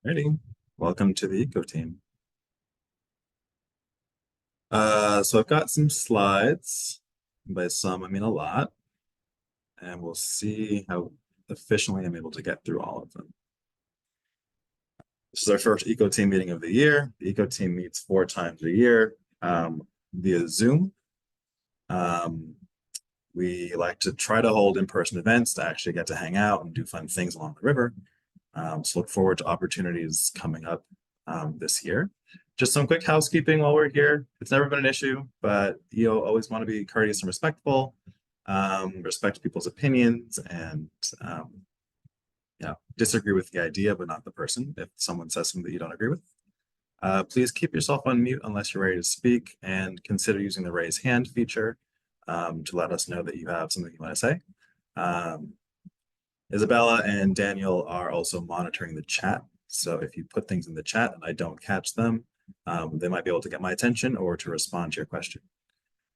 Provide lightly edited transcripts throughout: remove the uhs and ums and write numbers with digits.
Alrighty, welcome to the Eco team. So I've got some slides. By some, I mean a lot, and we'll see how efficiently I'm able to get through all of them. This is our first Eco team meeting of the year. The Eco team meets 4 times a year via Zoom. We like to try to hold in-person events to actually get to hang out and do fun things along the river. So look forward to opportunities coming up this year. Just some quick housekeeping while we're here. It's never been an issue, but you always want to be courteous and respectful, respect people's opinions, and disagree with the idea, but not the person. If someone says something that you don't agree with, please keep yourself on mute unless you're ready to speak, and consider using the raise hand feature to let us know that you have something you want to say. Isabella and Daniel are also monitoring the chat. So if you put things in the chat and I don't catch them, they might be able to get my attention or to respond to your question.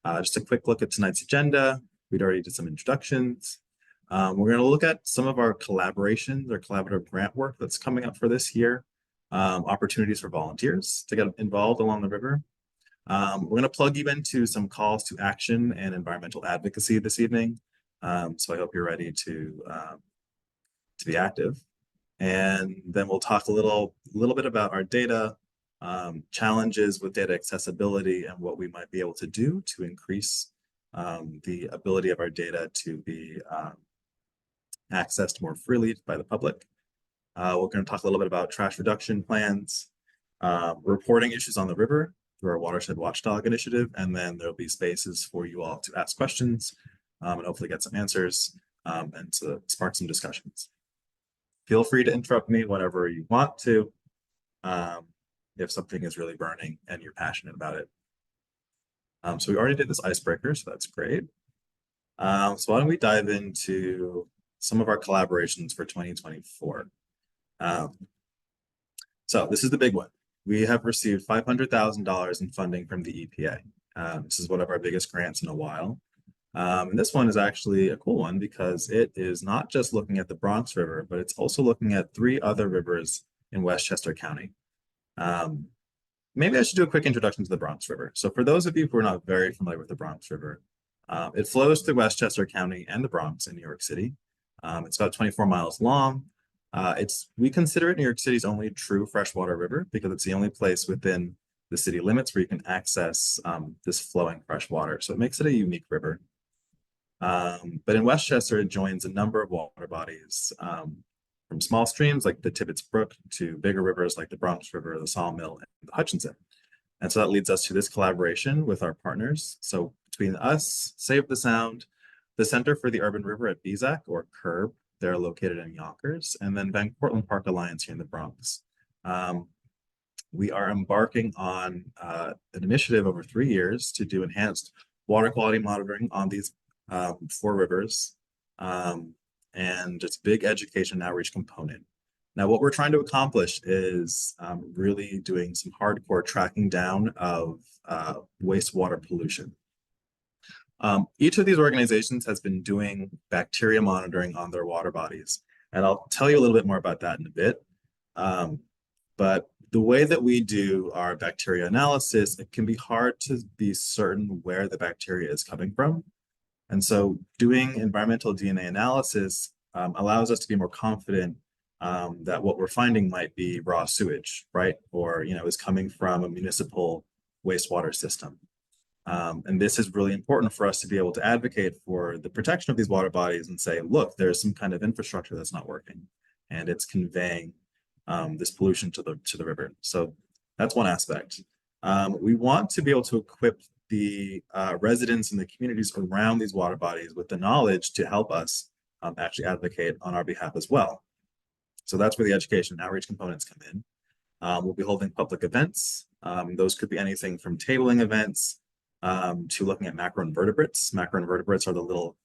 Just a quick look at tonight's agenda. We'd already did some introductions. We're going to look at some of our collaborations or collaborative grant work that's coming up for this year. Opportunities for volunteers to get involved along the river. We're going to plug you into some calls to action and environmental advocacy this evening. So I hope you're ready to be active. And then we'll talk a little bit about our data, challenges with data accessibility, and what we might be able to do to increase the ability of our data to be accessed more freely by the public. We're going to talk a little bit about trash reduction plans, reporting issues on the river through our Watershed Watchdog initiative, and then there'll be spaces for you all to ask questions and hopefully get some answers and to spark some discussions. Feel free to interrupt me whenever you want to, if something is really burning and you're passionate about it. So we already did this icebreaker, so that's great. So why don't we dive into some of our collaborations for 2024. So this is the big one. We have received $500,000 in funding from the EPA. This is one of our biggest grants in a while. And this one is actually a cool one because it is not just looking at the Bronx River, but it's also looking at 3 other rivers in Westchester County. Maybe I should do a quick introduction to the Bronx River. So for those of you who are not very familiar with the Bronx River, it flows through Westchester County and the Bronx in New York City. It's about 24 miles long. We consider it New York City's only true freshwater river because it's the only place within the city limits where you can access this flowing fresh water. So it makes it a unique river. But in Westchester, it joins a number of water bodies, from small streams like the Tibbetts Brook to bigger rivers like the Bronx River, the Sawmill, and the Hutchinson. And so that leads us to this collaboration with our partners. So between us, Save the Sound, the Center for the Urban River at BZAC, or CURB, they're located in Yonkers, and then Van Cortlandt Park Alliance here in the Bronx. We are embarking on an initiative over 3 years to do enhanced water quality monitoring on these 4 rivers, and it's a big education outreach component. Now, what we're trying to accomplish is really doing some hardcore tracking down of wastewater pollution. Each of these organizations has been doing bacteria monitoring on their water bodies, and I'll tell you a little bit more about that in a bit. But the way that we do our bacteria analysis, it can be hard to be certain where the bacteria is coming from. And so doing environmental DNA analysis allows us to be more confident that what we're finding might be raw sewage, right? Or, is coming from a municipal wastewater system. And this is really important for us to be able to advocate for the protection of these water bodies and say, look, there's some kind of infrastructure that's not working and it's conveying this pollution to the river. So that's one aspect. We want to be able to equip the residents and the communities around these water bodies with the knowledge to help us actually advocate on our behalf as well. So that's where the education and outreach components come in. We'll be holding public events. Those could be anything from tabling events to looking at macroinvertebrates. Macroinvertebrates are the little,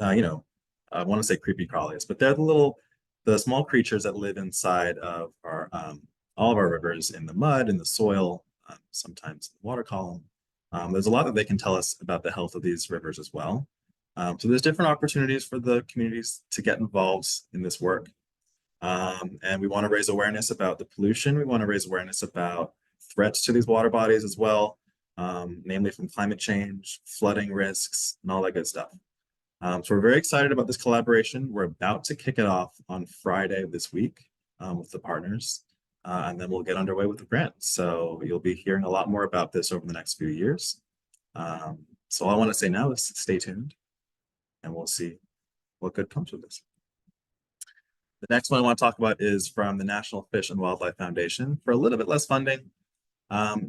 I want to say creepy crawlies, but they're the small creatures that live inside of our all of our rivers, in the mud, in the soil, sometimes in the water column. There's a lot that they can tell us about the health of these rivers as well. So there's different opportunities for the communities to get involved in this work. And we want to raise awareness about the pollution. We want to raise awareness about threats to these water bodies as well, namely from climate change, flooding risks, and all that good stuff. So we're very excited about this collaboration. We're about to kick it off on Friday of this week with the partners, and then we'll get underway with the grant. So you'll be hearing a lot more about this over the next few years. So all I want to say now is stay tuned, and we'll see what good comes with this. The next one I want to talk about is from the National Fish and Wildlife Foundation for a little bit less funding.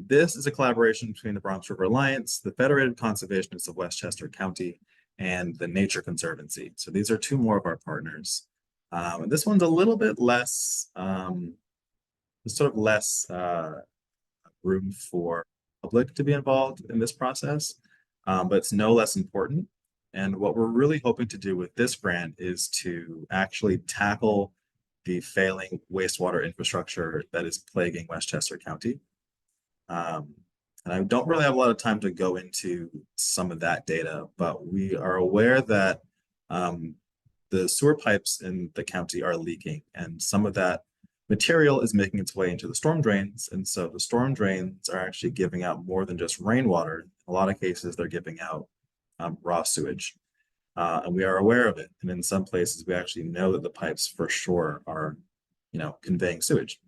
This is a collaboration between the Bronx River Alliance, the Federated Conservationists of Westchester County, and the Nature Conservancy. So these are two more of our partners. And this one's a little bit less, sort of less room for public to be involved in this process, but it's no less important. And what we're really hoping to do with this grant is to actually tackle the failing wastewater infrastructure that is plaguing Westchester County. And I don't really have a lot of time to go into some of that data, but we are aware that the sewer pipes in the county are leaking, and some of that material is making its way into the storm drains. And so the storm drains are actually giving out more than just rainwater. In a lot of cases, they're giving out raw sewage. And we are aware of it. And in some places, we actually know that the pipes for sure are, conveying sewage.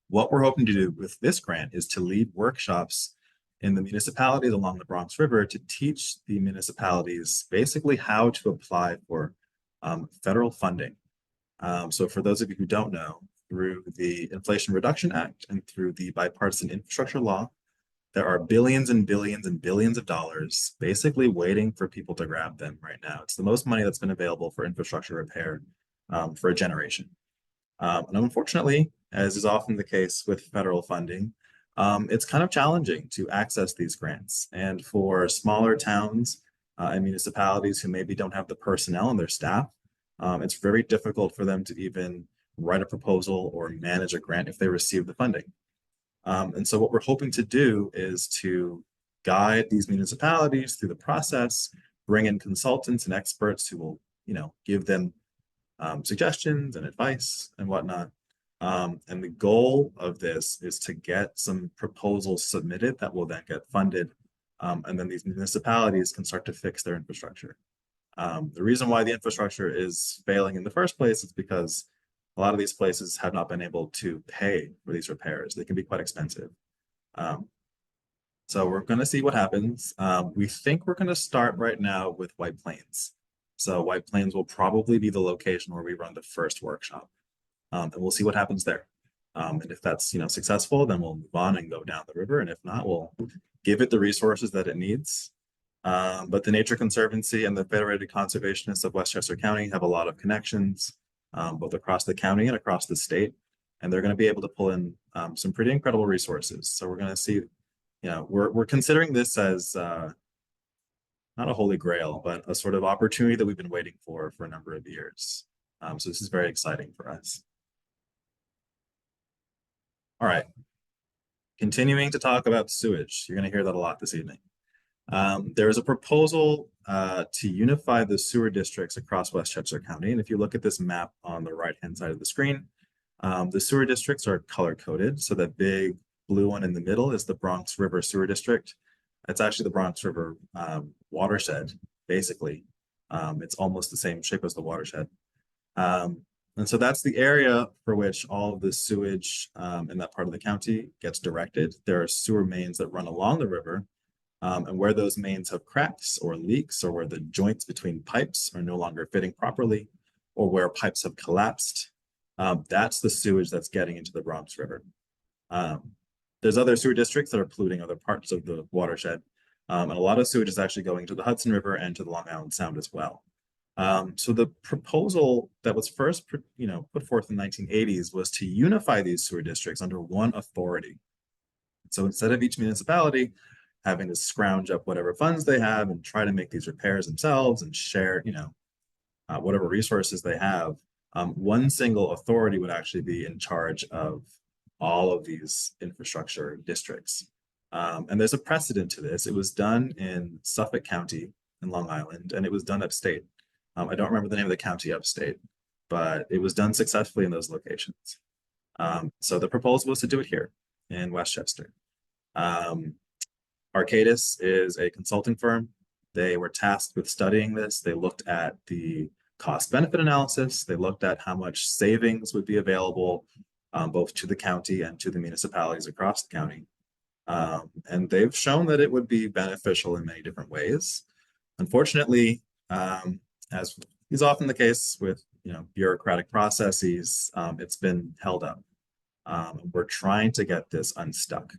What we're hoping to do with this grant is to lead workshops in the municipalities along the Bronx River to teach the municipalities basically how to apply for federal funding. So for those of you who don't know, through the Inflation Reduction Act and through the Bipartisan Infrastructure Law, there are billions and billions and billions of dollars basically waiting for people to grab them right now. It's the most money that's been available for infrastructure repair for a generation. And unfortunately, as is often the case with federal funding, it's kind of challenging to access these grants. And for smaller towns and municipalities who maybe don't have the personnel and their staff, it's very difficult for them to even write a proposal or manage a grant if they receive the funding. And so what we're hoping to do is to guide these municipalities through the process, bring in consultants and experts who will, give them suggestions and advice and whatnot. And the goal of this is to get some proposals submitted that will then get funded. And then these municipalities can start to fix their infrastructure. The reason why the infrastructure is failing in the first place is because a lot of these places have not been able to pay for these repairs. They can be quite expensive. So we're going to see what happens. We think we're going to start right now with White Plains. So White Plains will probably be the location where we run the first workshop. And we'll see what happens there. And if that's successful, then we'll move on and go down the river. And if not, we'll give it the resources that it needs. But the Nature Conservancy and the Federated Conservationists of Westchester County have a lot of connections, both across the county and across the state. And they're going to be able to pull in some pretty incredible resources. So we're going to see, we're considering this as not a holy grail, but a sort of opportunity that we've been waiting for a number of years. So this is very exciting for us. All right. Continuing to talk about sewage. You're going to hear that a lot this evening. There is a proposal to unify the sewer districts across Westchester County. And if you look at this map on the right-hand side of the screen, the sewer districts are color-coded. So that big blue one in the middle is the Bronx River Sewer District. It's actually the Bronx River watershed, basically. It's almost the same shape as the watershed. And so that's the area for which all of the sewage in that part of the county gets directed. There are sewer mains that run along the river, and where those mains have cracks or leaks, or where the joints between pipes are no longer fitting properly, or where pipes have collapsed, that's the sewage that's getting into the Bronx River. There's other sewer districts that are polluting other parts of the watershed, and a lot of sewage is actually going to the Hudson River and to the Long Island Sound as well. So the proposal that was first, put forth in the 1980s was to unify these sewer districts under one authority. So instead of each municipality having to scrounge up whatever funds they have and try to make these repairs themselves and share, whatever resources they have, one single authority would actually be in charge of all of these infrastructure districts. And there's a precedent to this. It was done in Suffolk County in Long Island, and it was done upstate. I don't remember the name of the county upstate, but it was done successfully in those locations. So the proposal was to do it here in Westchester. Um, Arcadis is a consulting firm. They were tasked with studying this. They looked at the cost benefit analysis. They looked at how much savings would be available both to the county and to the municipalities across the county. And they've shown that it would be beneficial in many different ways. Unfortunately, as is often the case with bureaucratic processes, it's been held up. We're trying to get this unstuck.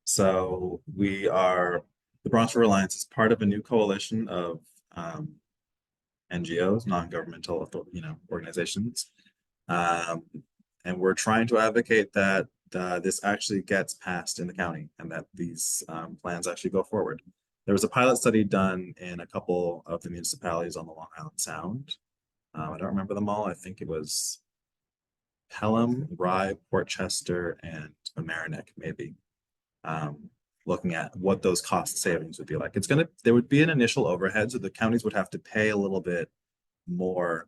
So the Bronx River Alliance is part of a new coalition of NGOs, non-governmental, organizations, and we're trying to advocate that this actually gets passed in the county and that these plans actually go forward. There was a pilot study done in a couple of the municipalities on the Long Island Sound. I don't remember them all. I think it was Pelham, Rye, Portchester, and Mamaroneck, maybe. Looking at what those cost savings would be like. There would be an initial overhead, so the counties would have to pay a little bit more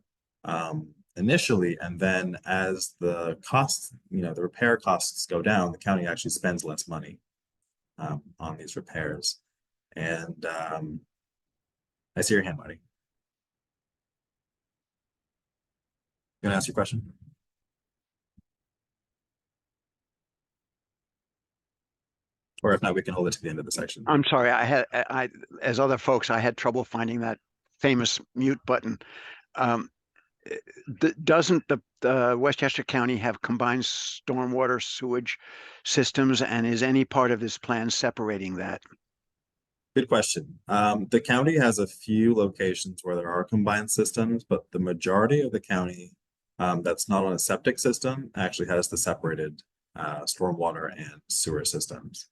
initially, and then as the costs, the repair costs go down, the county actually spends less money on these repairs. And I see your hand, Marty. You gonna ask your question? Or if not, we can hold it to the end of the section. I'm sorry, as other folks, I had trouble finding that famous mute button. Doesn't the Westchester County have combined stormwater sewage systems, and is any part of this plan separating that? Good question. The county has a few locations where there are combined systems, but the majority of the county that's not on a septic system actually has the separated stormwater and sewer systems.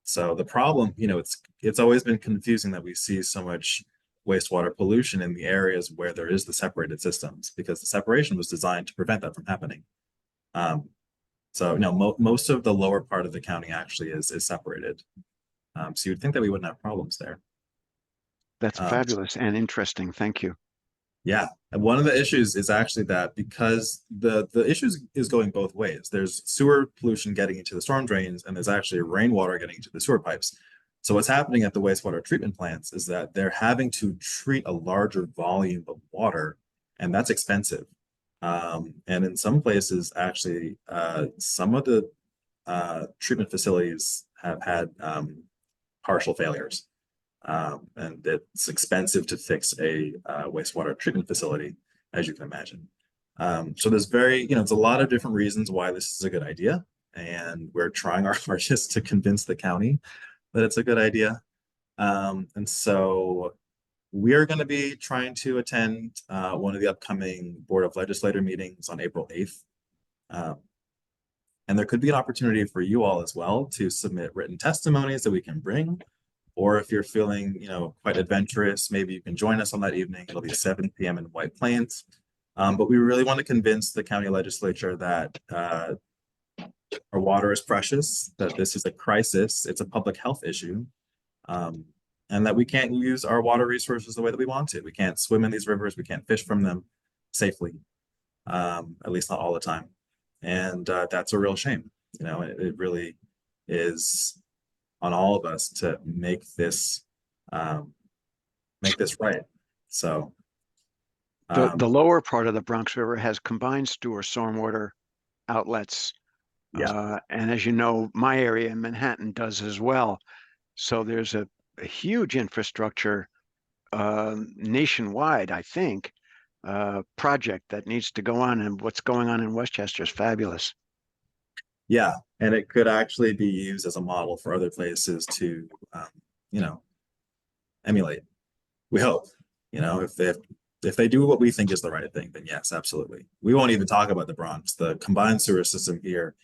So the problem, it's always been confusing that we see so much wastewater pollution in the areas where there is the separated systems, because the separation was designed to prevent that from happening. So most of the lower part of the county actually is separated. So you'd think that we wouldn't have problems there. That's fabulous and interesting. Thank you. Yeah, and one of the issues is actually that because the issues is going both ways. There's sewer pollution getting into the storm drains, and there's actually rainwater getting into the sewer pipes. So what's happening at the wastewater treatment plants is that they're having to treat a larger volume of water, and that's expensive. And in some places, actually, some of the treatment facilities have had partial failures. And it's expensive to fix a wastewater treatment facility, as you can imagine. So there's it's a lot of different reasons why this is a good idea, and we're trying our hardest to convince the county that it's a good idea. And so we are going to be trying to attend one of the upcoming Board of Legislator meetings on April 8th. And there could be an opportunity for you all as well to submit written testimonies that we can bring. Or if you're feeling, quite adventurous, maybe you can join us on that evening. It'll be 7 p.m. in White Plains. But we really want to convince the county legislature that our water is precious, that this is a crisis, it's a public health issue, and that we can't use our water resources the way that we want to. We can't swim in these rivers, we can't fish from them safely, at least not all the time. And that's a real shame. It really is on all of us to make this right. So the lower part of the Bronx River has combined stormwater outlets. Yeah. And as you know, my area in Manhattan does as well. So there's a huge infrastructure nationwide, I think, project that needs to go on, and what's going on in Westchester is fabulous. Yeah, and it could actually be used as a model for other places to, emulate. We hope, if they do what we think is the right thing, then yes, absolutely. We won't even talk about the Bronx. The combined sewer system here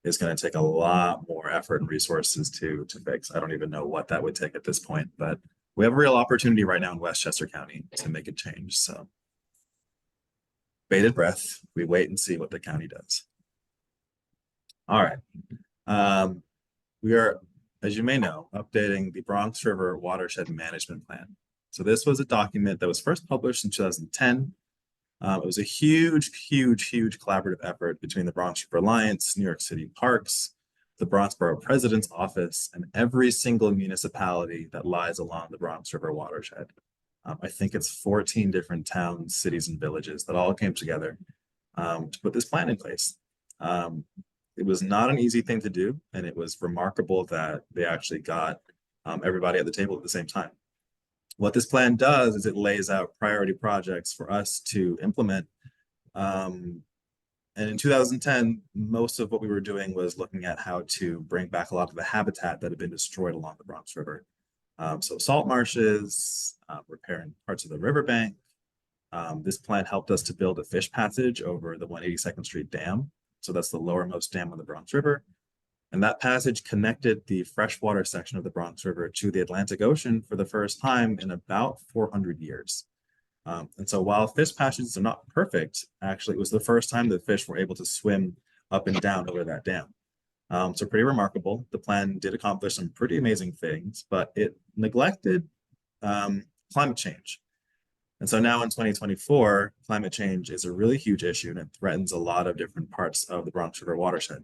is going to take a lot more effort and resources to fix. I don't even know what that would take at this point, but we have a real opportunity right now in Westchester County to make a change. So bated breath, we wait and see what the county does. All right. We are, as you may know, updating the Bronx River Watershed Management Plan. So this was a document that was first published in 2010. It was a huge collaborative effort between the Bronx River Alliance, New York City Parks, the Bronx Borough President's Office, and every single municipality that lies along the Bronx River watershed. I think it's 14 different towns, cities, and villages that all came together to put this plan in place. It was not an easy thing to do, and it was remarkable that they actually got everybody at the table at the same time. What this plan does is it lays out priority projects for us to implement. And in 2010, most of what we were doing was looking at how to bring back a lot of the habitat that had been destroyed along the Bronx River. So salt marshes, repairing parts of the riverbank. This plan helped us to build a fish passage over the 182nd Street Dam. So that's the lowermost dam on the Bronx River. And that passage connected the freshwater section of the Bronx River to the Atlantic Ocean for the first time in about 400 years. And so while fish passages are not perfect, actually it was the first time that fish were able to swim up and down over that dam. So pretty remarkable. The plan did accomplish some pretty amazing things, but it neglected climate change. And so now in 2024, climate change is a really huge issue and it threatens a lot of different parts of the Bronx River watershed.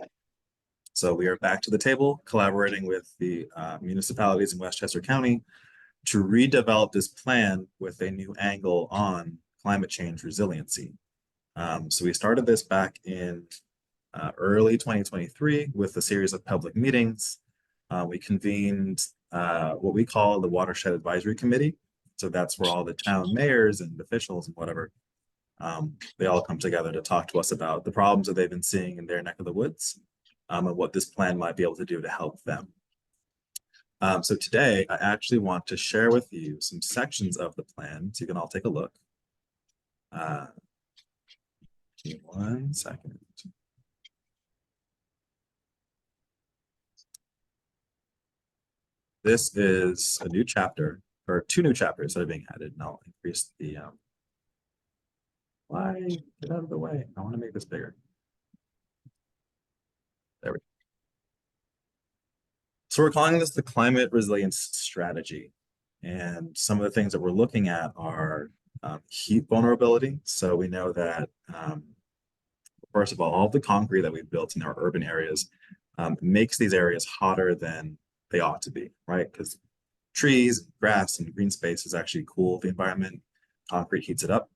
So we are back to the table, collaborating with the municipalities in Westchester County to redevelop this plan with a new angle on climate change resiliency. So we started this back in early 2023 with a series of public meetings. We convened what we call the Watershed Advisory Committee. So that's where all the town mayors and officials and whatever, they all come together to talk to us about the problems that they've been seeing in their neck of the woods and what this plan might be able to do to help them. So today, I actually want to share with you some sections of the plan so you can all take a look. Give me 1 second. This is a new chapter, or 2 new chapters that are being added, and I'll increase the, why, get out of the way. I want to make this bigger. There we go. So we're calling this the climate resilience strategy. And some of the things that we're looking at are heat vulnerability. So we know that, first of all the concrete that we've built in our urban areas makes these areas hotter than they ought to be, right? Because trees, grass, and green spaces actually cool the environment. Concrete heats it up.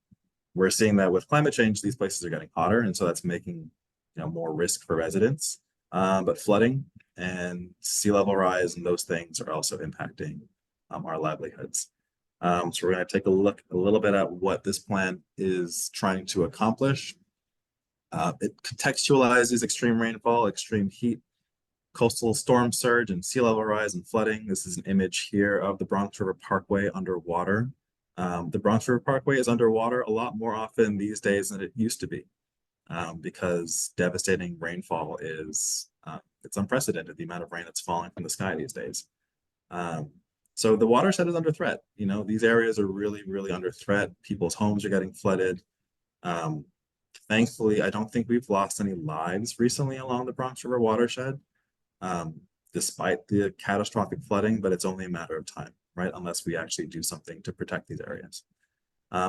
We're seeing that with climate change, these places are getting hotter, and so that's making more risk for residents. But flooding and sea level rise and those things are also impacting our livelihoods. So we're going to take a look a little bit at what this plan is trying to accomplish. It contextualizes extreme rainfall, extreme heat, coastal storm surge, and sea level rise and flooding. This is an image here of the Bronx River Parkway underwater. The Bronx River Parkway is underwater a lot more often these days than it used to be because devastating rainfall is it's unprecedented, the amount of rain that's falling from the sky these days. So the watershed is under threat. These areas are really under threat. People's homes are getting flooded. Thankfully, I don't think we've lost any lives recently along the Bronx River watershed, despite the catastrophic flooding, but it's only a matter of time, right? Unless we actually do something to protect these areas.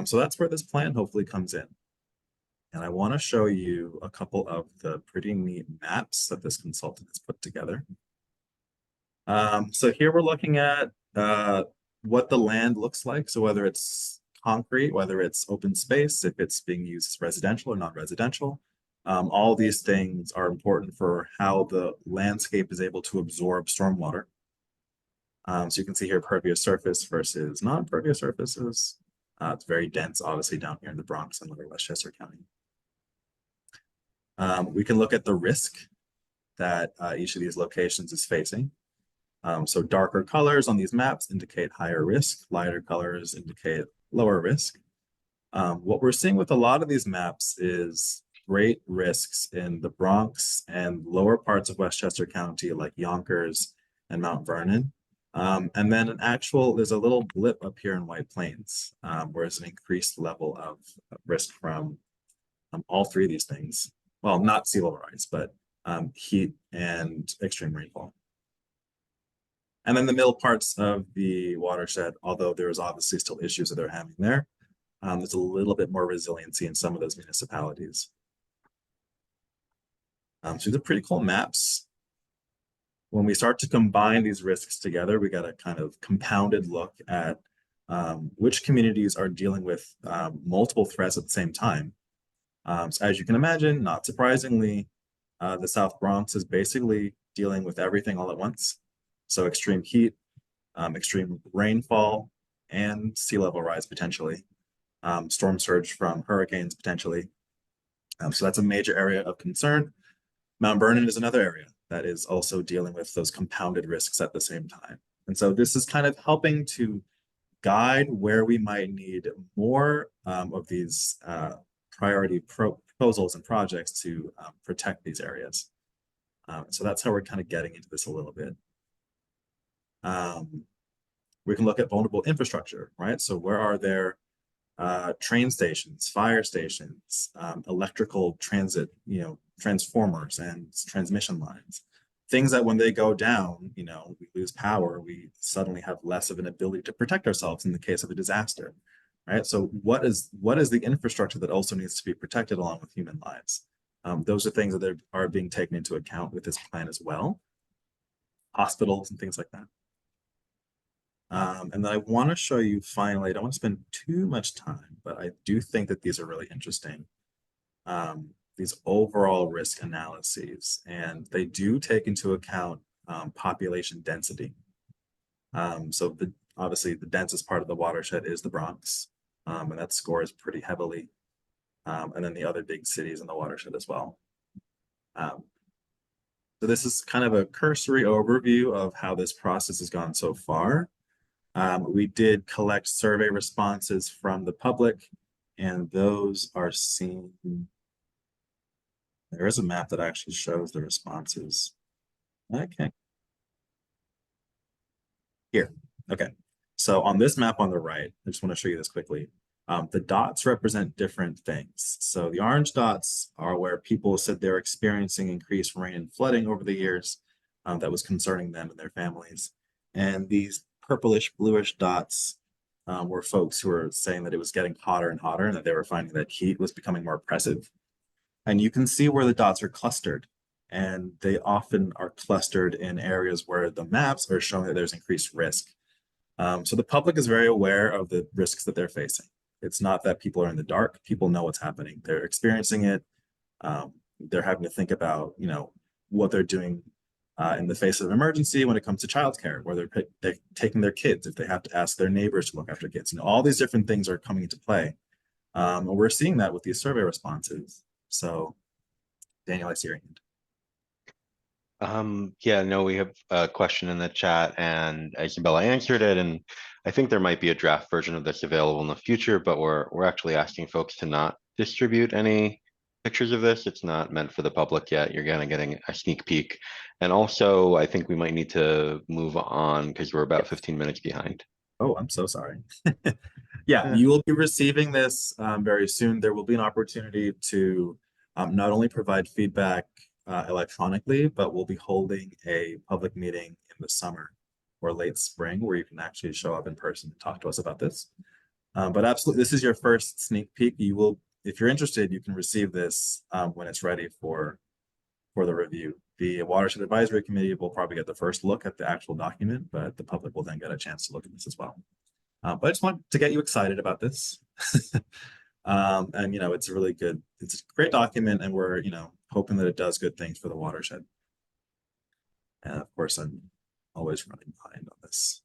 So that's where this plan hopefully comes in. And I want to show you a couple of the pretty neat maps that this consultant has put together. So here we're looking at what the land looks like. So whether it's concrete, whether it's open space, if it's being used as residential or non-residential, all these things are important for how the landscape is able to absorb stormwater. So you can see here pervious surface versus non-pervious surfaces. It's very dense, obviously, down here in the Bronx and Lower Westchester County. We can look at the risk that each of these locations is facing. So darker colors on these maps indicate higher risk, lighter colors indicate lower risk. What we're seeing with a lot of these maps is great risks in the Bronx and lower parts of Westchester County, like Yonkers and Mount Vernon. And then there's a little blip up here in White Plains, where there's an increased level of risk from all 3 of these things. Well, not sea level rise, but heat and extreme rainfall. And then the middle parts of the watershed, although there's obviously still issues that they're having there, there's a little bit more resiliency in some of those municipalities. So these are pretty cool maps. When we start to combine these risks together, we got a kind of compounded look at which communities are dealing with multiple threats at the same time. So as you can imagine, not surprisingly, the South Bronx is basically dealing with everything all at once. So extreme heat, extreme rainfall, and sea level rise potentially, storm surge from hurricanes potentially. So that's a major area of concern. Mount Vernon is another area that is also dealing with those compounded risks at the same time. And so this is kind of helping to guide where we might need more of these priority proposals and projects to protect these areas. So that's how we're kind of getting into this a little bit. We can look at vulnerable infrastructure, right? So where are there train stations, fire stations, electrical transit, transformers and transmission lines. Things that when they go down, we lose power, we suddenly have less of an ability to protect ourselves in the case of a disaster, right? So what is the infrastructure that also needs to be protected along with human lives? Those are things that are being taken into account with this plan as well. Hospitals and things like that. And then I want to show you finally, I don't want to spend too much time, but I do think that these are really interesting. These overall risk analyses, and they do take into account population density. So obviously the densest part of the watershed is the Bronx, and that scores pretty heavily. And then the other big cities in the watershed as well. So this is kind of a cursory overview of how this process has gone so far. We did collect survey responses from the public, and those are seen. There is a map that actually shows the responses. Okay. Here. Okay. So on this map on the right, I just want to show you this quickly. The dots represent different things. So the orange dots are where people said they're experiencing increased rain and flooding over the years that was concerning them and their families. And these purplish bluish dots were folks who were saying that it was getting hotter and hotter and that they were finding that heat was becoming more oppressive. And you can see where the dots are clustered. And they often are clustered in areas where the maps are showing that there's increased risk. So the public is very aware of the risks that they're facing. It's not that people are in the dark. People know what's happening. They're experiencing it. They're having to think about, what they're doing in the face of an emergency when it comes to childcare, where they're taking their kids, if they have to ask their neighbors to look after kids. All these different things are coming into play. And we're seeing that with these survey responses. So, Daniel, I see your hand. Yeah, no, we have a question in the chat and Isabella answered it, and I think there might be a draft version of this available in the future, but we're actually asking folks to not distribute any pictures of this. It's not meant for the public yet. You're kind of getting a sneak peek. And also, I think we might need to move on because we're about 15 minutes behind. Oh, I'm so sorry. Yeah, you will be receiving this very soon. There will be an opportunity to not only provide feedback electronically, but we'll be holding a public meeting in the summer or late spring where you can actually show up in person and talk to us about this. But absolutely, this is your first sneak peek. You will, if you're interested, you can receive this when it's ready for the review. The Watershed Advisory Committee will probably get the first look at the actual document, but the public will then get a chance to look at this as well. But I just want to get you excited about this. And it's a really good, it's a great document, and we're hoping that it does good things for the watershed. And of course, I'm always running behind on this.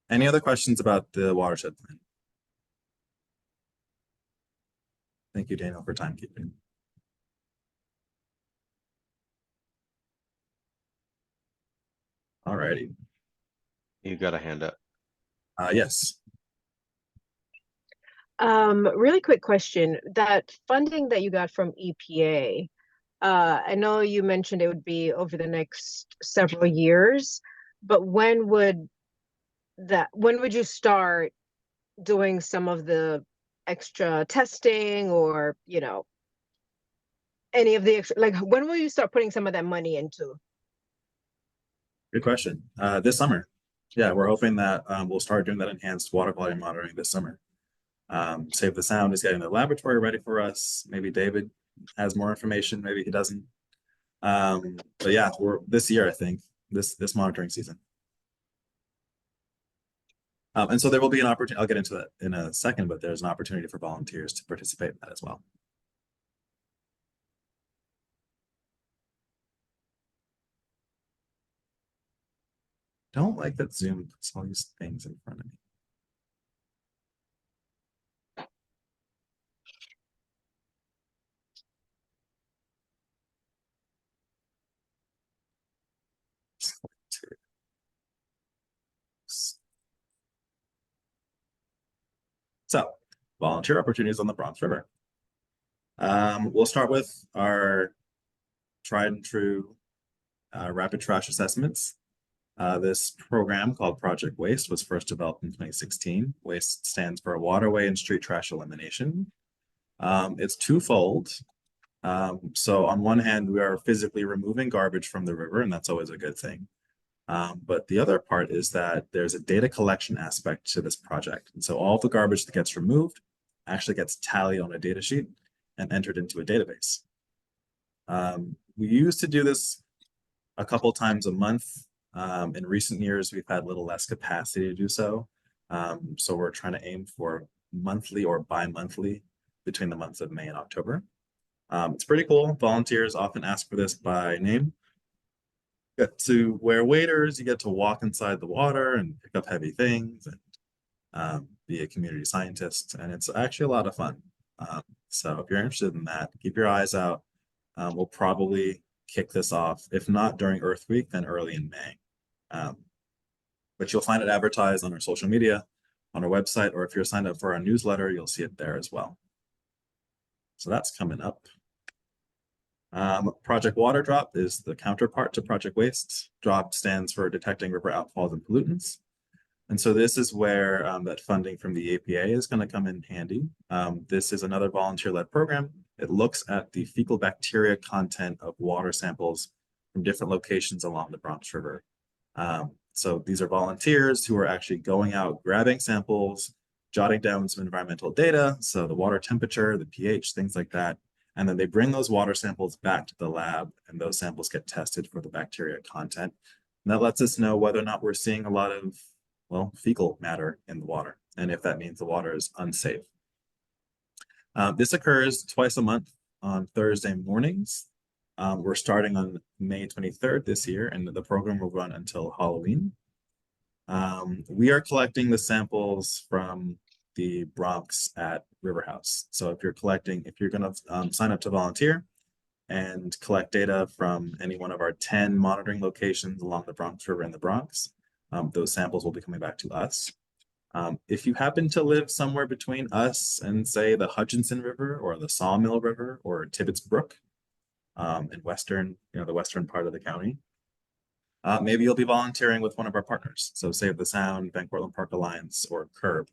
Any other questions about the watershed plan? Thank you, Daniel, for timekeeping. All righty. You got a hand up. Yes. Really quick question. That funding that you got from EPA, I know you mentioned it would be over the next several years, but when would you start doing some of the extra testing or, any of the extra, like when will you start putting some of that money into? Good question. This summer. Yeah, we're hoping that we'll start doing that enhanced water quality monitoring this summer. Save the Sound is getting the laboratory ready for us. Maybe David has more information, maybe he doesn't. But yeah, we're this year, I think, this monitoring season. And so there will be an opportunity, I'll get into that in a second, but there's an opportunity for volunteers to participate in that as well. Don't like that Zoom puts all these things in front of me. So, volunteer opportunities on the Bronx River. We'll start with our tried and true rapid trash assessments. This program called Project Waste was first developed in 2016. WASTE stands for Waterway and Street Trash Elimination. It's twofold. So on one hand, we are physically removing garbage from the river, and that's always a good thing. But the other part is that there's a data collection aspect to this project. And so all the garbage that gets removed actually gets tallied on a data sheet and entered into a database. We used to do this a couple times a month. In recent years, we've had a little less capacity to do so. So we're trying to aim for monthly or bi-monthly between the months of May and October. It's pretty cool. Volunteers often ask for this by name. You get to wear waders, you get to walk inside the water and pick up heavy things and be a community scientist. And it's actually a lot of fun. So if you're interested in that, keep your eyes out. We'll probably kick this off, if not during Earth Week, then early in May. But you'll find it advertised on our social media, on our website, or if you're signed up for our newsletter, you'll see it there as well. So that's coming up. Project Water Drop is the counterpart to Project Waste. DROP stands for Detecting River Outfalls and Pollutants. And so this is where that funding from the APA is going to come in handy. This is another volunteer-led program. It looks at the fecal bacteria content of water samples from different locations along the Bronx River. So these are volunteers who are actually going out, grabbing samples, jotting down some environmental data, so the water temperature, the pH, things like that. And then they bring those water samples back to the lab, and those samples get tested for the bacteria content. And that lets us know whether or not we're seeing a lot of, well, fecal matter in the water, and if that means the water is unsafe. This occurs twice a month on Thursday mornings. We're starting on May 23rd this year, and the program will run until Halloween. We are collecting the samples from the Bronx at River House. So if you're going to sign up to volunteer and collect data from any one of our 10 monitoring locations along the Bronx River in the Bronx, those samples will be coming back to us. If you happen to live somewhere between us and, say, the Hutchinson River or the Sawmill River or Tibbetts Brook in the western part of the county, maybe you'll be volunteering with one of our partners. So Save the Sound, Bank Portland Park Alliance, or CURB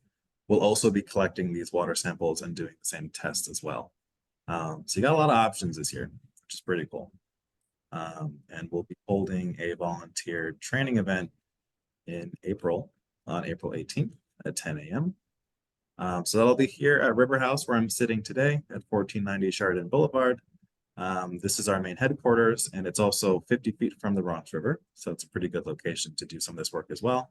will also be collecting these water samples and doing the same tests as well. So you got a lot of options this year, which is pretty cool. And we'll be holding a volunteer training event in April, on April 18th at 10 a.m. So that'll be here at River House, where I'm sitting today at 1490 Sheridan Boulevard. This is our main headquarters, and it's also 50 feet from the Bronx River. So it's a pretty good location to do some of this work as well.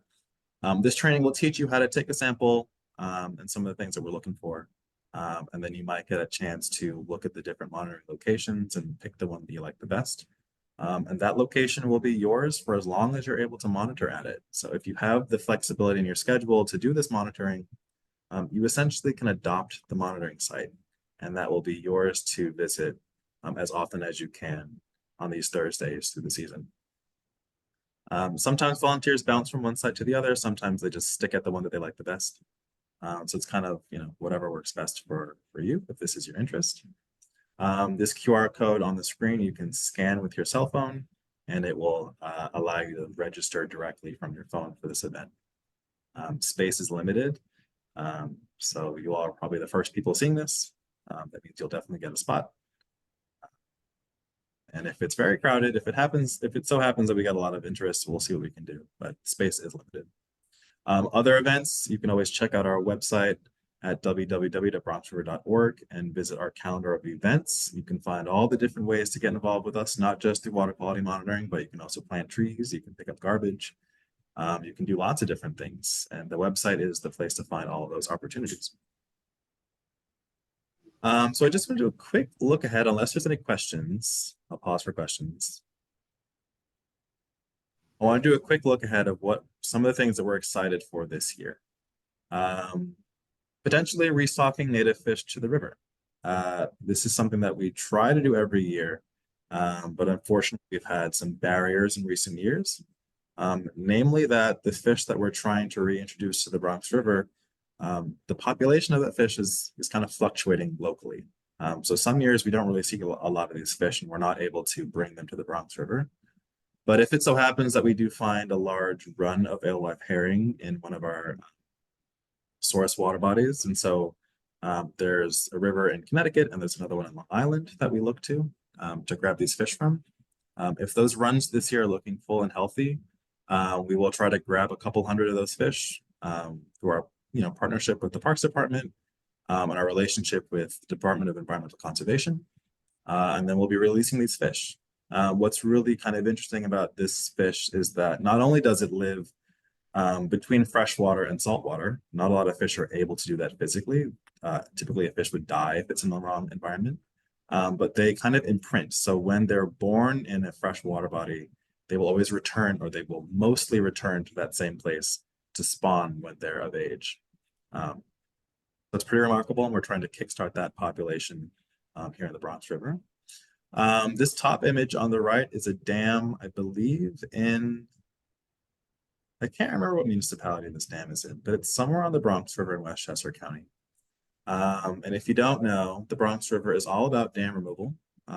This training will teach you how to take a sample and some of the things that we're looking for. And then you might get a chance to look at the different monitoring locations and pick the one that you like the best. And that location will be yours for as long as you're able to monitor at it. So if you have the flexibility in your schedule to do this monitoring, you essentially can adopt the monitoring site, and that will be yours to visit as often as you can on these Thursdays through the season. Sometimes volunteers bounce from one site to the other. Sometimes they just stick at the one that they like the best. So it's kind of, whatever works best for you, if this is your interest. This QR code on the screen, you can scan with your cell phone, and it will allow you to register directly from your phone for this event. Space is limited, so you all are probably the first people seeing this. That means you'll definitely get a spot. And if it's very crowded, if it so happens that we got a lot of interest, we'll see what we can do, but space is limited. Other events, you can always check out our website at www.bronxriver.org and visit our calendar of events. You can find all the different ways to get involved with us, not just through water quality monitoring, but you can also plant trees, you can pick up garbage, you can do lots of different things. And the website is the place to find all of those opportunities. So I just want to do a quick look ahead, unless there's any questions. I'll pause for questions. I want to do a quick look ahead of what some of the things that we're excited for this year. Potentially restocking native fish to the river. This is something that we try to do every year, but unfortunately we've had some barriers in recent years. Namely that the fish that we're trying to reintroduce to the Bronx River, the population of that fish is kind of fluctuating locally. So some years we don't really see a lot of these fish and we're not able to bring them to the Bronx River. But if it so happens that we do find a large run of alewife herring in one of our source water bodies, and so there's a river in Connecticut and there's another one in Long Island that we look to grab these fish from. If those runs this year are looking full and healthy, we will try to grab a couple hundred of those fish through our partnership with the Parks Department and our relationship with the Department of Environmental Conservation. And then we'll be releasing these fish. What's really kind of interesting about this fish is that not only does it live between freshwater and saltwater, not a lot of fish are able to do that physically. Typically a fish would die if it's in the wrong environment, but they kind of imprint. So when they're born in a freshwater body, they will always return, or they will mostly return to that same place to spawn when they're of age. That's pretty remarkable, and we're trying to kickstart that population here in the Bronx River. This top image on the right is a dam, I believe I can't remember what municipality this dam is in, but it's somewhere on the Bronx River in Westchester County. And if you don't know, the Bronx River is all about dam removal.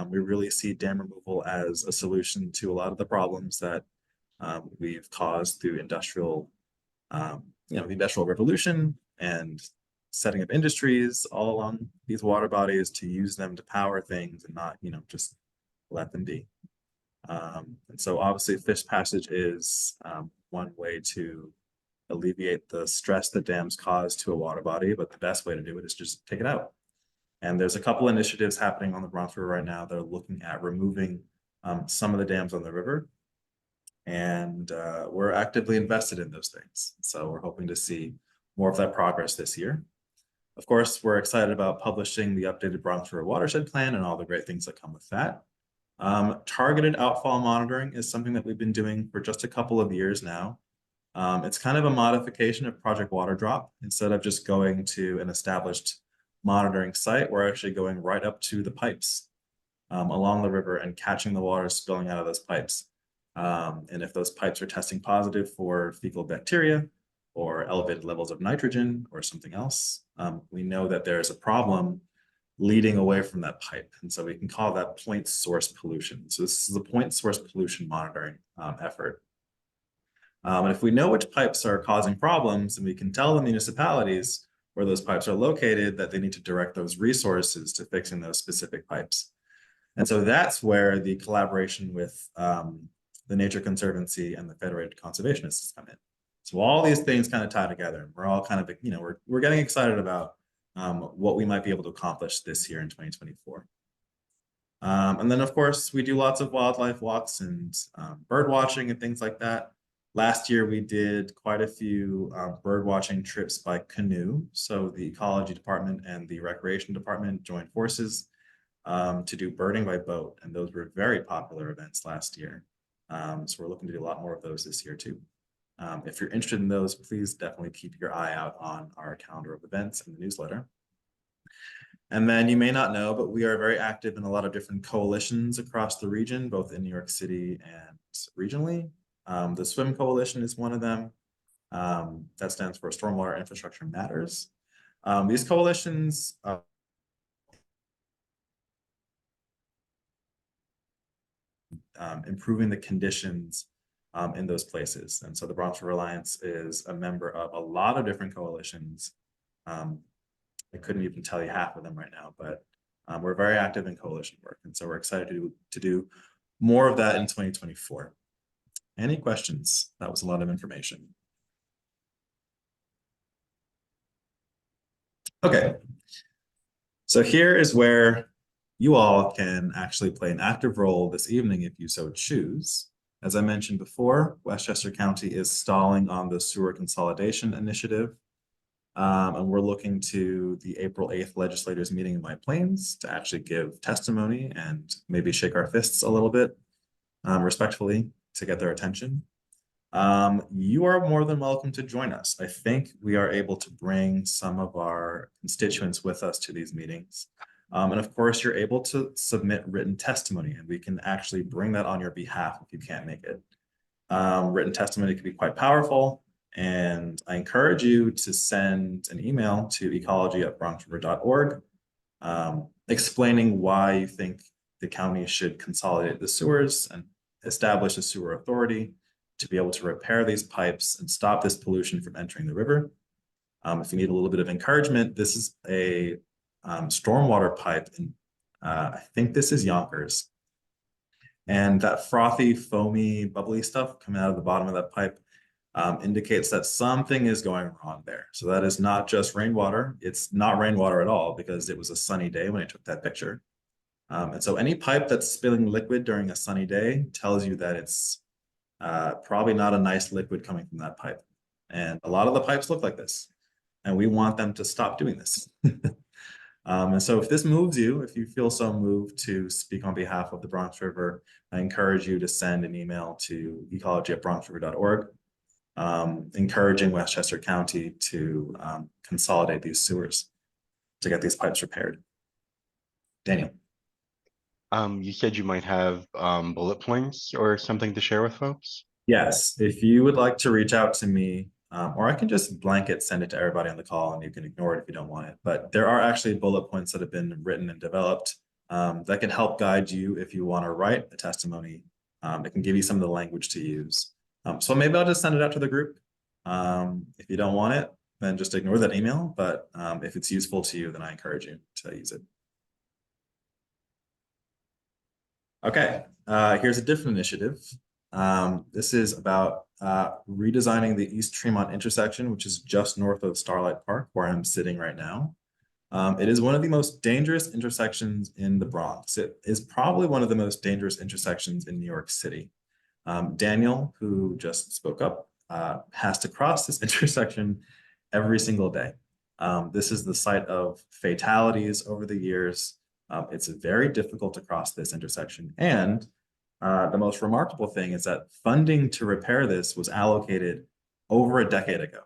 We really see dam removal as a solution to a lot of the problems that we've caused through industrial, the industrial revolution and setting up industries all along these water bodies to use them to power things and not, just let them be. And so obviously fish passage is one way to alleviate the stress that dams cause to a water body, but the best way to do it is just take it out. And there's a couple initiatives happening on the Bronx River right now that are looking at removing some of the dams on the river. And we're actively invested in those things. So we're hoping to see more of that progress this year. Of course, we're excited about publishing the updated Bronx River Watershed Plan and all the great things that come with that. Targeted outfall monitoring is something that we've been doing for just a couple of years now. It's kind of a modification of Project Water Drop. Instead of just going to an established monitoring site, we're actually going right up to the pipes along the river and catching the water spilling out of those pipes. And if those pipes are testing positive for fecal bacteria or elevated levels of nitrogen or something else, we know that there's a problem leading away from that pipe. And so we can call that point source pollution. So this is a point source pollution monitoring effort. And if we know which pipes are causing problems, and we can tell the municipalities where those pipes are located, that they need to direct those resources to fixing those specific pipes. And so that's where the collaboration with the Nature Conservancy and the Federated Conservationists come in. So all these things kind of tie together. We're all kind of, we're getting excited about what we might be able to accomplish this year in 2024. And then, of course, we do lots of wildlife walks and bird watching and things like that. Last year, we did quite a few bird watching trips by canoe. So the Ecology Department and the Recreation Department joined forces to do birding by boat. And those were very popular events last year. So we're looking to do a lot more of those this year too. If you're interested in those, please definitely keep your eye out on our calendar of events and the newsletter. And then you may not know, but we are very active in a lot of different coalitions across the region, both in New York City and regionally. The SWIM Coalition is one of them. That stands for Stormwater Infrastructure Matters. These coalitions improving the conditions in those places. And so the Bronx River Alliance is a member of a lot of different coalitions. I couldn't even tell you half of them right now, but We're very active in coalition work, and so we're excited to do more of that in 2024. Any questions? That was a lot of information. Okay, so here is where you all can actually play an active role this evening if you so choose. As I mentioned before, Westchester County is stalling on the sewer consolidation initiative. And we're looking to the April 8th legislators meeting in White Plains to actually give testimony and maybe shake our fists a little bit respectfully to get their attention. You are more than welcome to join us. I think we are able to bring some of our constituents with us to these meetings. And of course, you're able to submit written testimony, and we can actually bring that on your behalf if you can't make it. Written testimony can be quite powerful, and I encourage you to send an email to ecology@bronxriver.org explaining why you think the county should consolidate the sewers and establish a sewer authority to be able to repair these pipes and stop this pollution from entering the river. If you need a little bit of encouragement, this is a stormwater pipe, and I think this is Yonkers. And that frothy, foamy, bubbly stuff coming out of the bottom of that pipe indicates that something is going wrong there. So that is not just rainwater. It's not rainwater at all because it was a sunny day when I took that picture. And so any pipe that's spilling liquid during a sunny day tells you that it's probably not a nice liquid coming from that pipe. And a lot of the pipes look like this. And we want them to stop doing this. And so if this moves you, if you feel so moved to speak on behalf of the Bronx River, I encourage you to send an email to ecology@bronxriver.org, encouraging Westchester County to consolidate these sewers to get these pipes repaired. Daniel. You said you might have bullet points or something to share with folks. Yes, if you would like to reach out to me, or I can just blanket send it to everybody on the call and you can ignore it if you don't want it. But there are actually bullet points that have been written and developed that can help guide you if you want to write a testimony. It can give you some of the language to use. So maybe I'll just send it out to the group. If you don't want it, then just ignore that email. But if it's useful to you, then I encourage you to use it. Okay, here's a different initiative. This is about redesigning the East Tremont intersection, which is just north of Starlight Park, where I'm sitting right now. It is one of the most dangerous intersections in the Bronx. It is probably one of the most dangerous intersections in New York City. Daniel, who just spoke up, has to cross this intersection every single day. This is the site of fatalities over the years. It's very difficult to cross this intersection, and the most remarkable thing is that funding to repair this was allocated over a decade ago.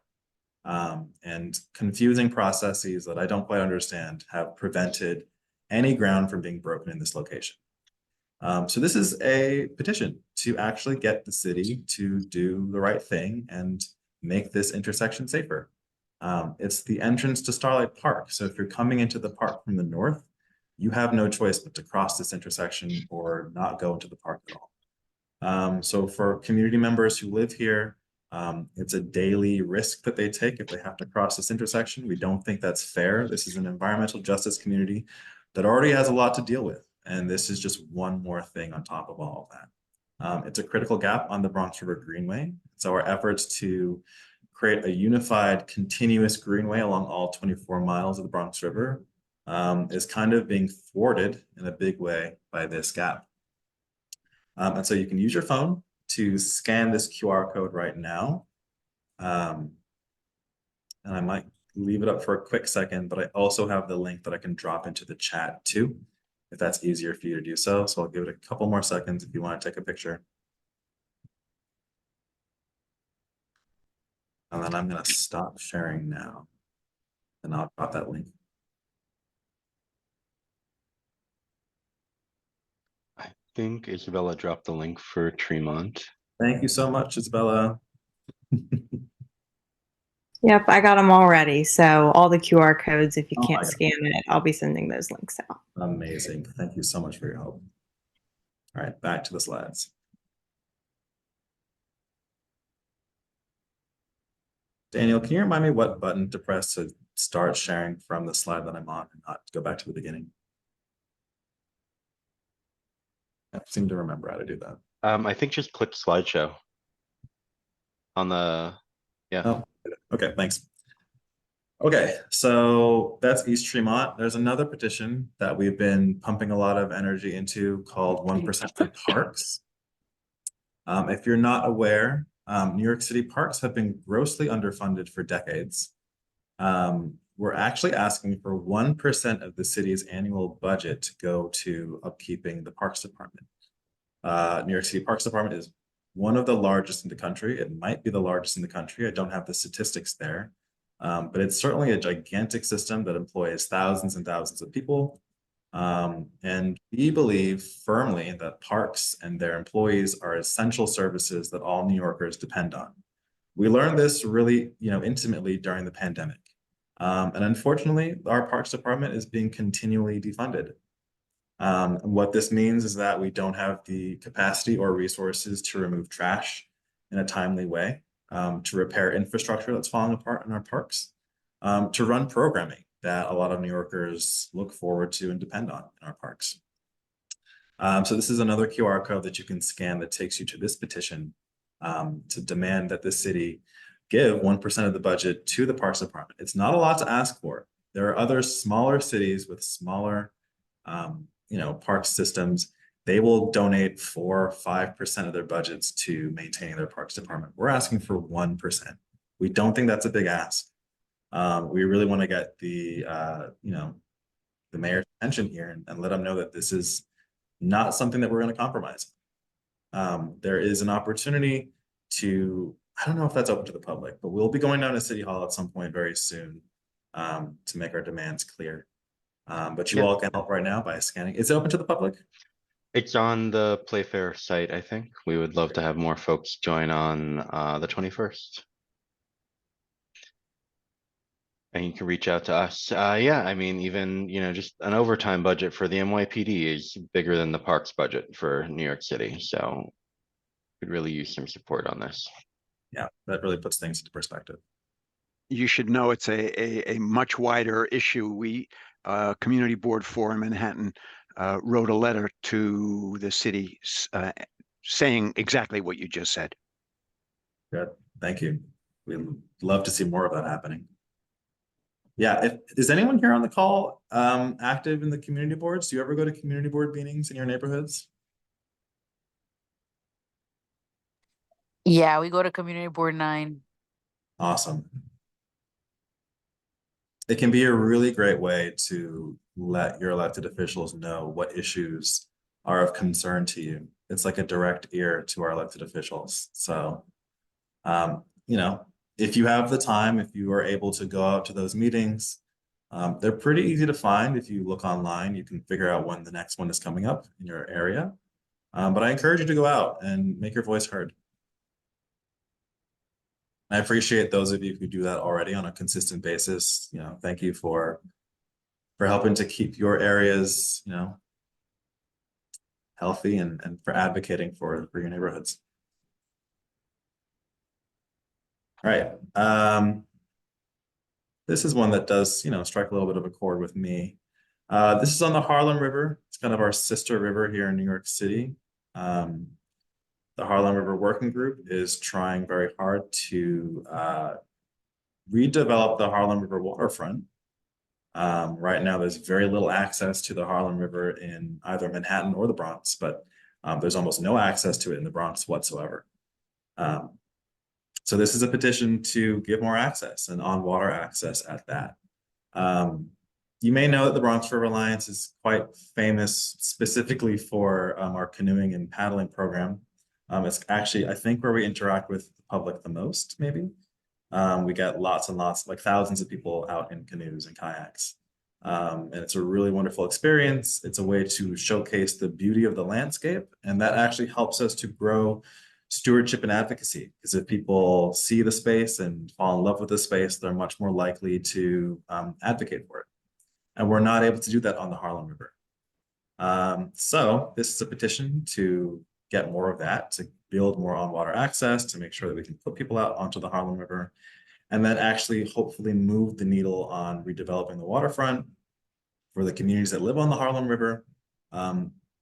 And confusing processes that I don't quite understand have prevented any ground from being broken in this location. So this is a petition to actually get the city to do the right thing and make this intersection safer. It's the entrance to Starlight Park. So if you're coming into the park from the north, you have no choice but to cross this intersection or not go into the park at all. So for community members who live here, it's a daily risk that they take if they have to cross this intersection. We don't think that's fair. This is an environmental justice community that already has a lot to deal with. And this is just one more thing on top of all of that. It's a critical gap on the Bronx River Greenway. So our efforts to create a unified continuous greenway along all 24 miles of the Bronx River is kind of being thwarted in a big way by this gap. And so you can use your phone to scan this QR code right now. And I might leave it up for a quick second, but I also have the link that I can drop into the chat too, if that's easier for you to do so. So I'll give it a couple more seconds if you want to take a picture. And then I'm going to stop sharing now. And I'll drop that link. I think Isabella dropped the link for Tremont. Thank you so much, Isabella. Yep, I got them already. So all the QR codes, if you Oh my can't God. scan it, I'll be sending those links out. Amazing. Thank you so much for your help. All right, back to the slides. Daniel, can you remind me what button to press to start sharing from the slide that I'm on and not go back to the beginning? I seem to remember how to do that. I think just click slideshow on the, yeah. Oh, okay, thanks. Okay, so that's East Tremont. There's another petition that we've been pumping a lot of energy into called 1% for Parks. If you're not aware, New York City parks have been grossly underfunded for decades. We're actually asking for 1% of the city's annual budget to go to upkeeping the Parks Department. New York City Parks Department is one of the largest in the country. It might be the largest in the country. I don't have the statistics there, but it's certainly a gigantic system that employs thousands and thousands of people. And we believe firmly that parks and their employees are essential services that all New Yorkers depend on. We learned this really, intimately during the pandemic. And unfortunately, our Parks Department is being continually defunded. What this means is that we don't have the capacity or resources to remove trash in a timely way, to repair infrastructure that's falling apart in our parks, to run programming that a lot of New Yorkers look forward to and depend on in our parks. So this is another QR code that you can scan that takes you to this petition to demand that the city give 1% of the budget to the Parks Department. It's not a lot to ask for. There are other smaller cities with smaller, park systems. They will donate 4 or 5% of their budgets to maintaining their Parks Department. We're asking for 1%. We don't think that's a big ask. We really want to get the mayor's attention here and let them know that this is not something that we're going to compromise. There is an opportunity to, I don't know if that's open to the public, but we'll be going down to City Hall at some point very soon to make our demands clear. But you all can help right now by scanning. Is it open to the public? It's on the Playfair site, I think. We would love to have more folks join on the 21st. And you can reach out to us. Yeah, I mean, even, just an overtime budget for the NYPD is bigger than the parks budget for New York City. So could really use some support on this. Yeah, that really puts things into perspective. You should know it's a much wider issue. We, Community Board 4 in Manhattan, wrote a letter to the city saying exactly what you just said. Good, thank you. We'd love to see more of that happening. Yeah, is anyone here on the call active in the community boards? Do you ever go to community board meetings in your neighborhoods? Yeah, we go to Community Board 9. Awesome. It can be a really great way to let your elected officials know what issues are of concern to you. It's like a direct ear to our elected officials. So, if you have the time, if you are able to go out to those meetings, they're pretty easy to find. If you look online, you can figure out when the next one is coming up in your area. But I encourage you to go out and make your voice heard. I appreciate those of you who do that already on a consistent basis. Thank you for helping to keep your areas, healthy and for advocating for your neighborhoods. All right. This is one that does, strike a little bit of a chord with me. This is on the Harlem River. It's kind of our sister river here in New York City. The Harlem River Working Group is trying very hard to redevelop the Harlem River waterfront. Right now, there's very little access to the Harlem River in either Manhattan or the Bronx, but there's almost no access to it in the Bronx whatsoever. So this is a petition to give more access and on-water access at that. You may know that the Bronx River Alliance is quite famous specifically for our canoeing and paddling program. It's actually, I think, where we interact with the public the most, maybe. We get lots and lots, like thousands of people out in canoes and kayaks. And it's a really wonderful experience. It's a way to showcase the beauty of the landscape. And that actually helps us to grow stewardship and advocacy, because if people see the space and fall in love with the space, they're much more likely to advocate for it. And we're not able to do that on the Harlem River. So this is a petition to get more of that, to build more on-water access, to make sure that we can put people out onto the Harlem River, and then actually hopefully move the needle on redeveloping the waterfront for the communities that live on the Harlem River.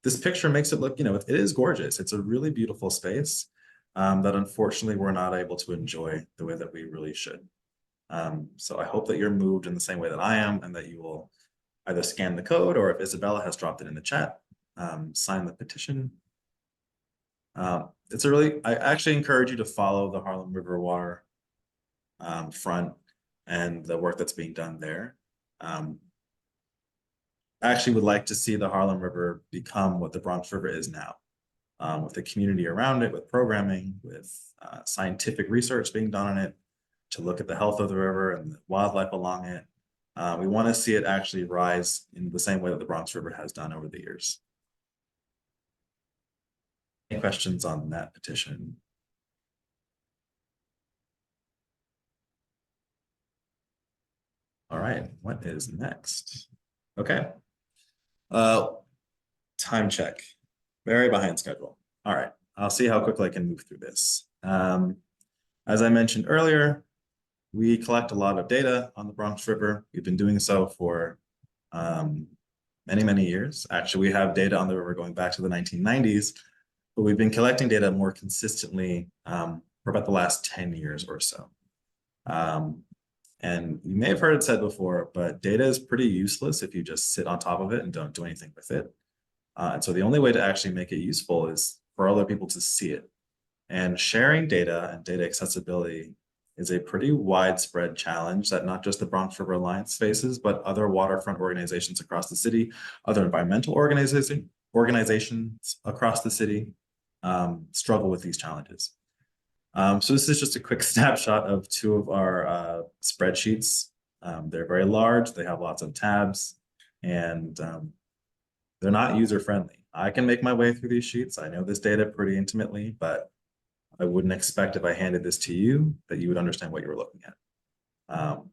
this picture makes it look, it is gorgeous. It's a really beautiful space that unfortunately we're not able to enjoy the way that we really should. So I hope that you're moved in the same way that I am, and that you will either scan the code, or if Isabella has dropped it in the chat, sign the petition. I actually encourage you to follow the Harlem River Water front and the work that's being done there. I actually would like to see the Harlem River become what the Bronx River is now, with the community around it, with programming, with scientific research being done on it to look at the health of the river and the wildlife along it. We want to see it actually rise in the same way that the Bronx River has done over the years. Any questions on that petition? All right, what is next? Okay. Time check. Very behind schedule. All right, I'll see how quickly I can move through this. As I mentioned earlier, we collect a lot of data on the Bronx River. We've been doing so for many, many years. Actually, we have data on the river going back to the 1990s, but we've been collecting data more consistently for about the last 10 years or so. And you may have heard it said before, but data is pretty useless if you just sit on top of it and don't do anything with it. And so the only way to actually make it useful is for other people to see it. And sharing data and data accessibility is a pretty widespread challenge that not just the Bronx River Alliance faces, but other waterfront organizations across the city, other environmental organizations across the city struggle with these challenges. So this is just a quick snapshot of two of our spreadsheets. They're very large, they have lots of tabs, and they're not user-friendly. I can make my way through these sheets. I know this data pretty intimately, but I wouldn't expect if I handed this to you that you would understand what you were looking at.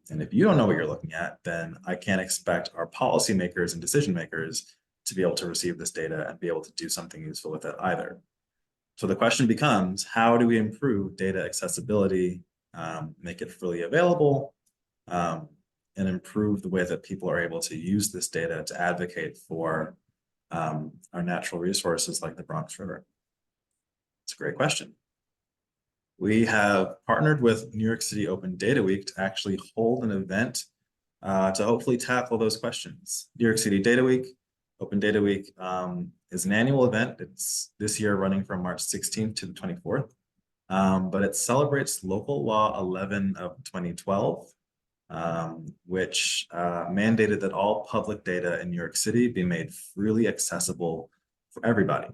And if you don't know what you're looking at, then I can't expect our policymakers and decision makers to be able to receive this data and be able to do something useful with it either. So the question becomes, how do we improve data accessibility, make it freely available, and improve the way that people are able to use this data to advocate for our natural resources like the Bronx River? It's a great question. We have partnered with New York City Open Data Week to actually hold an event to hopefully tackle those questions. New York City Data Week, Open Data Week is an annual event. It's this year running from March 16th to the 24th, but it celebrates Local Law 11 of 2012, which mandated that all public data in New York City be made freely accessible for everybody.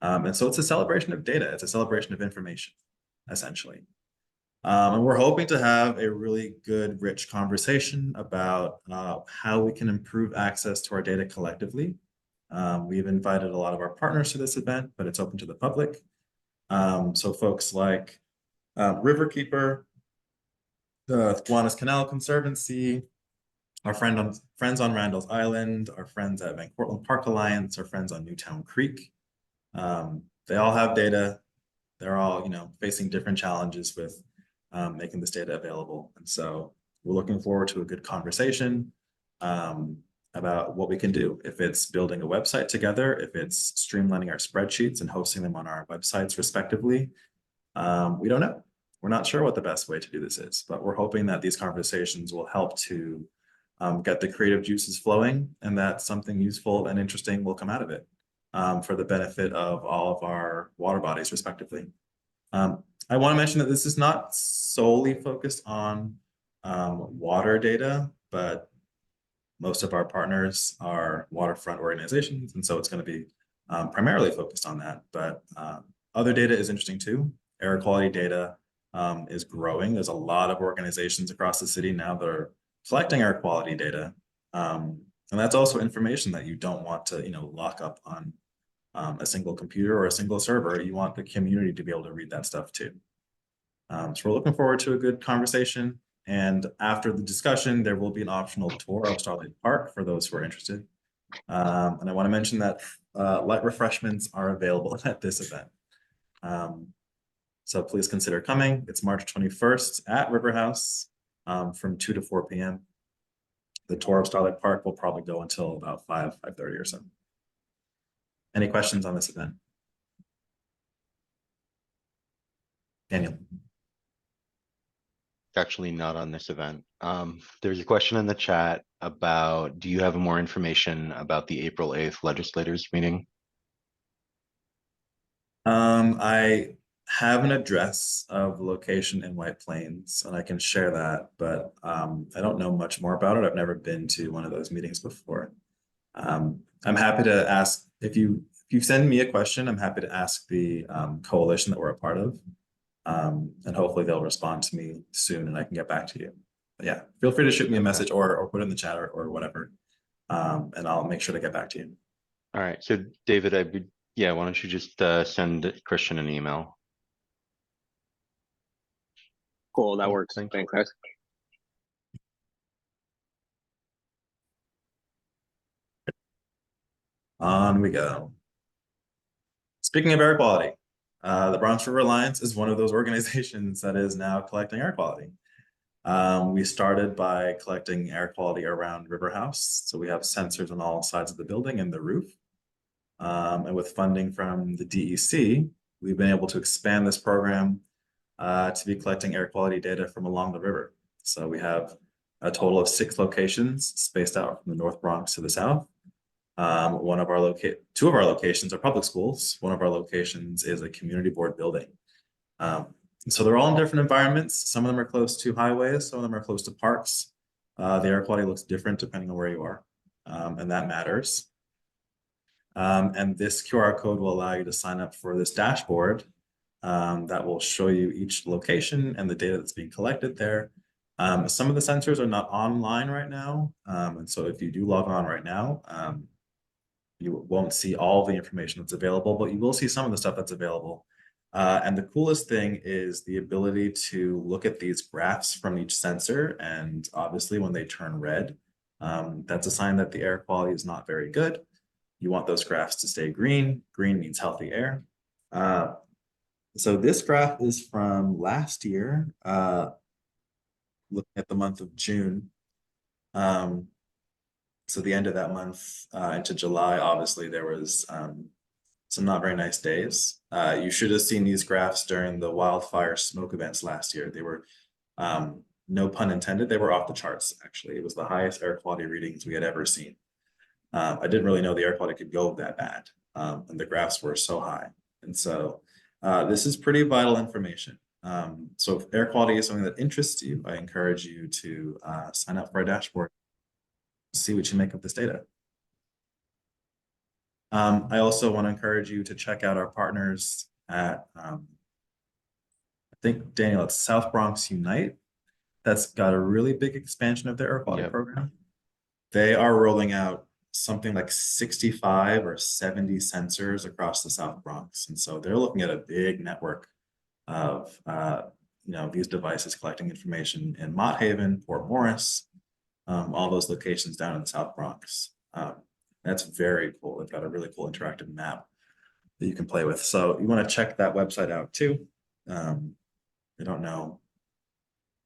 And so it's a celebration of data. It's a celebration of information, essentially. And we're hoping to have a really good, rich conversation about how we can improve access to our data collectively. We've invited a lot of our partners to this event, but it's open to the public. So folks like Riverkeeper, the Kiwanis Canal Conservancy, our friends on Randall's Island, our friends at Van Cortlandt Park Alliance, our friends on Newtown Creek. They all have data. They're all, facing different challenges with making this data available. And so we're looking forward to a good conversation about what we can do. If it's building a website together, if it's streamlining our spreadsheets and hosting them on our websites respectively, we don't know. We're not sure what the best way to do this is, but we're hoping that these conversations will help to get the creative juices flowing, and that something useful and interesting will come out of it for the benefit of all of our water bodies respectively. I want to mention that this is not solely focused on water data, but most of our partners are waterfront organizations, and so it's going to be primarily focused on that. But other data is interesting too. Air quality data is growing. There's a lot of organizations across the city now that are collecting air quality data. And that's also information that you don't want to, lock up on a single computer or a single server. You want the community to be able to read that stuff too. So we're looking forward to a good conversation. And after the discussion, there will be an optional tour of Starlight Park for those who are interested. And I want to mention that light refreshments are available at this event. So please consider coming. It's March 21st at River House from 2 to 4 p.m. The tour of Starlight Park will probably go until about 5:30 or so. Any questions on this event? Daniel. Actually not on this event. There's a question in the chat about, do you have more information about the April 8th legislators meeting? I have an address of location in White Plains and I can share that, but I don't know much more about it. I've never been to one of those meetings before. I'm happy to ask if you send me a question, I'm happy to ask the coalition that we're a part of. And hopefully they'll respond to me soon and I can get back to you. But yeah, feel free to shoot me a message or put it in the chat or whatever. And I'll make sure to get back to you. All right, so David, yeah, why don't you just send Christian an email? Cool, that Cool, works. thanks. Thanks, guys. On we go. Speaking of air quality, the Bronx River Alliance is one of those organizations that is now collecting air quality. We started by collecting air quality around River House. So we have sensors on all sides of the building and the roof. And with funding from the DEC, we've been able to expand this program to be collecting air quality data from along the river. So we have a total of 6 locations spaced out from the North Bronx to the south. Two of our locations are public schools. One of our locations is a community board building. So they're all in different environments. Some of them are close to highways, some of them are close to parks. The air quality looks different depending on where you are, and that matters. And this QR code will allow you to sign up for this dashboard that will show you each location and the data that's being collected there. Some of the sensors are not online right now, and so if you do log on right now, you won't see all the information that's available, but you will see some of the stuff that's available. And the coolest thing is the ability to look at these graphs from each sensor. And obviously when they turn red, that's a sign that the air quality is not very good. You want those graphs to stay green. Green means healthy air. So this graph is from last year, looking at the month of June. So the end of that month into July, obviously there was some not very nice days. You should have seen these graphs during the wildfire smoke events last year. They were, no pun intended, they were off the charts, actually. It was the highest air quality readings we had ever seen. I didn't really know the air quality could go that bad, and the graphs were so high. And so this is pretty vital information. So if air quality is something that interests you, I encourage you to sign up for a dashboard, see what you make of this data. I also want to encourage you to check out our partners at, I think, Daniel, it's South Bronx Unite. That's got a really big expansion of their air quality Yep. program. They are rolling out something like 65 or 70 sensors across the South Bronx. And so they're looking at a big network of these devices collecting information in Mott Haven, Port Morris, all those locations down in the South Bronx. That's very cool. They've got a really cool interactive map that you can play with. So you want to check that website out too. I don't know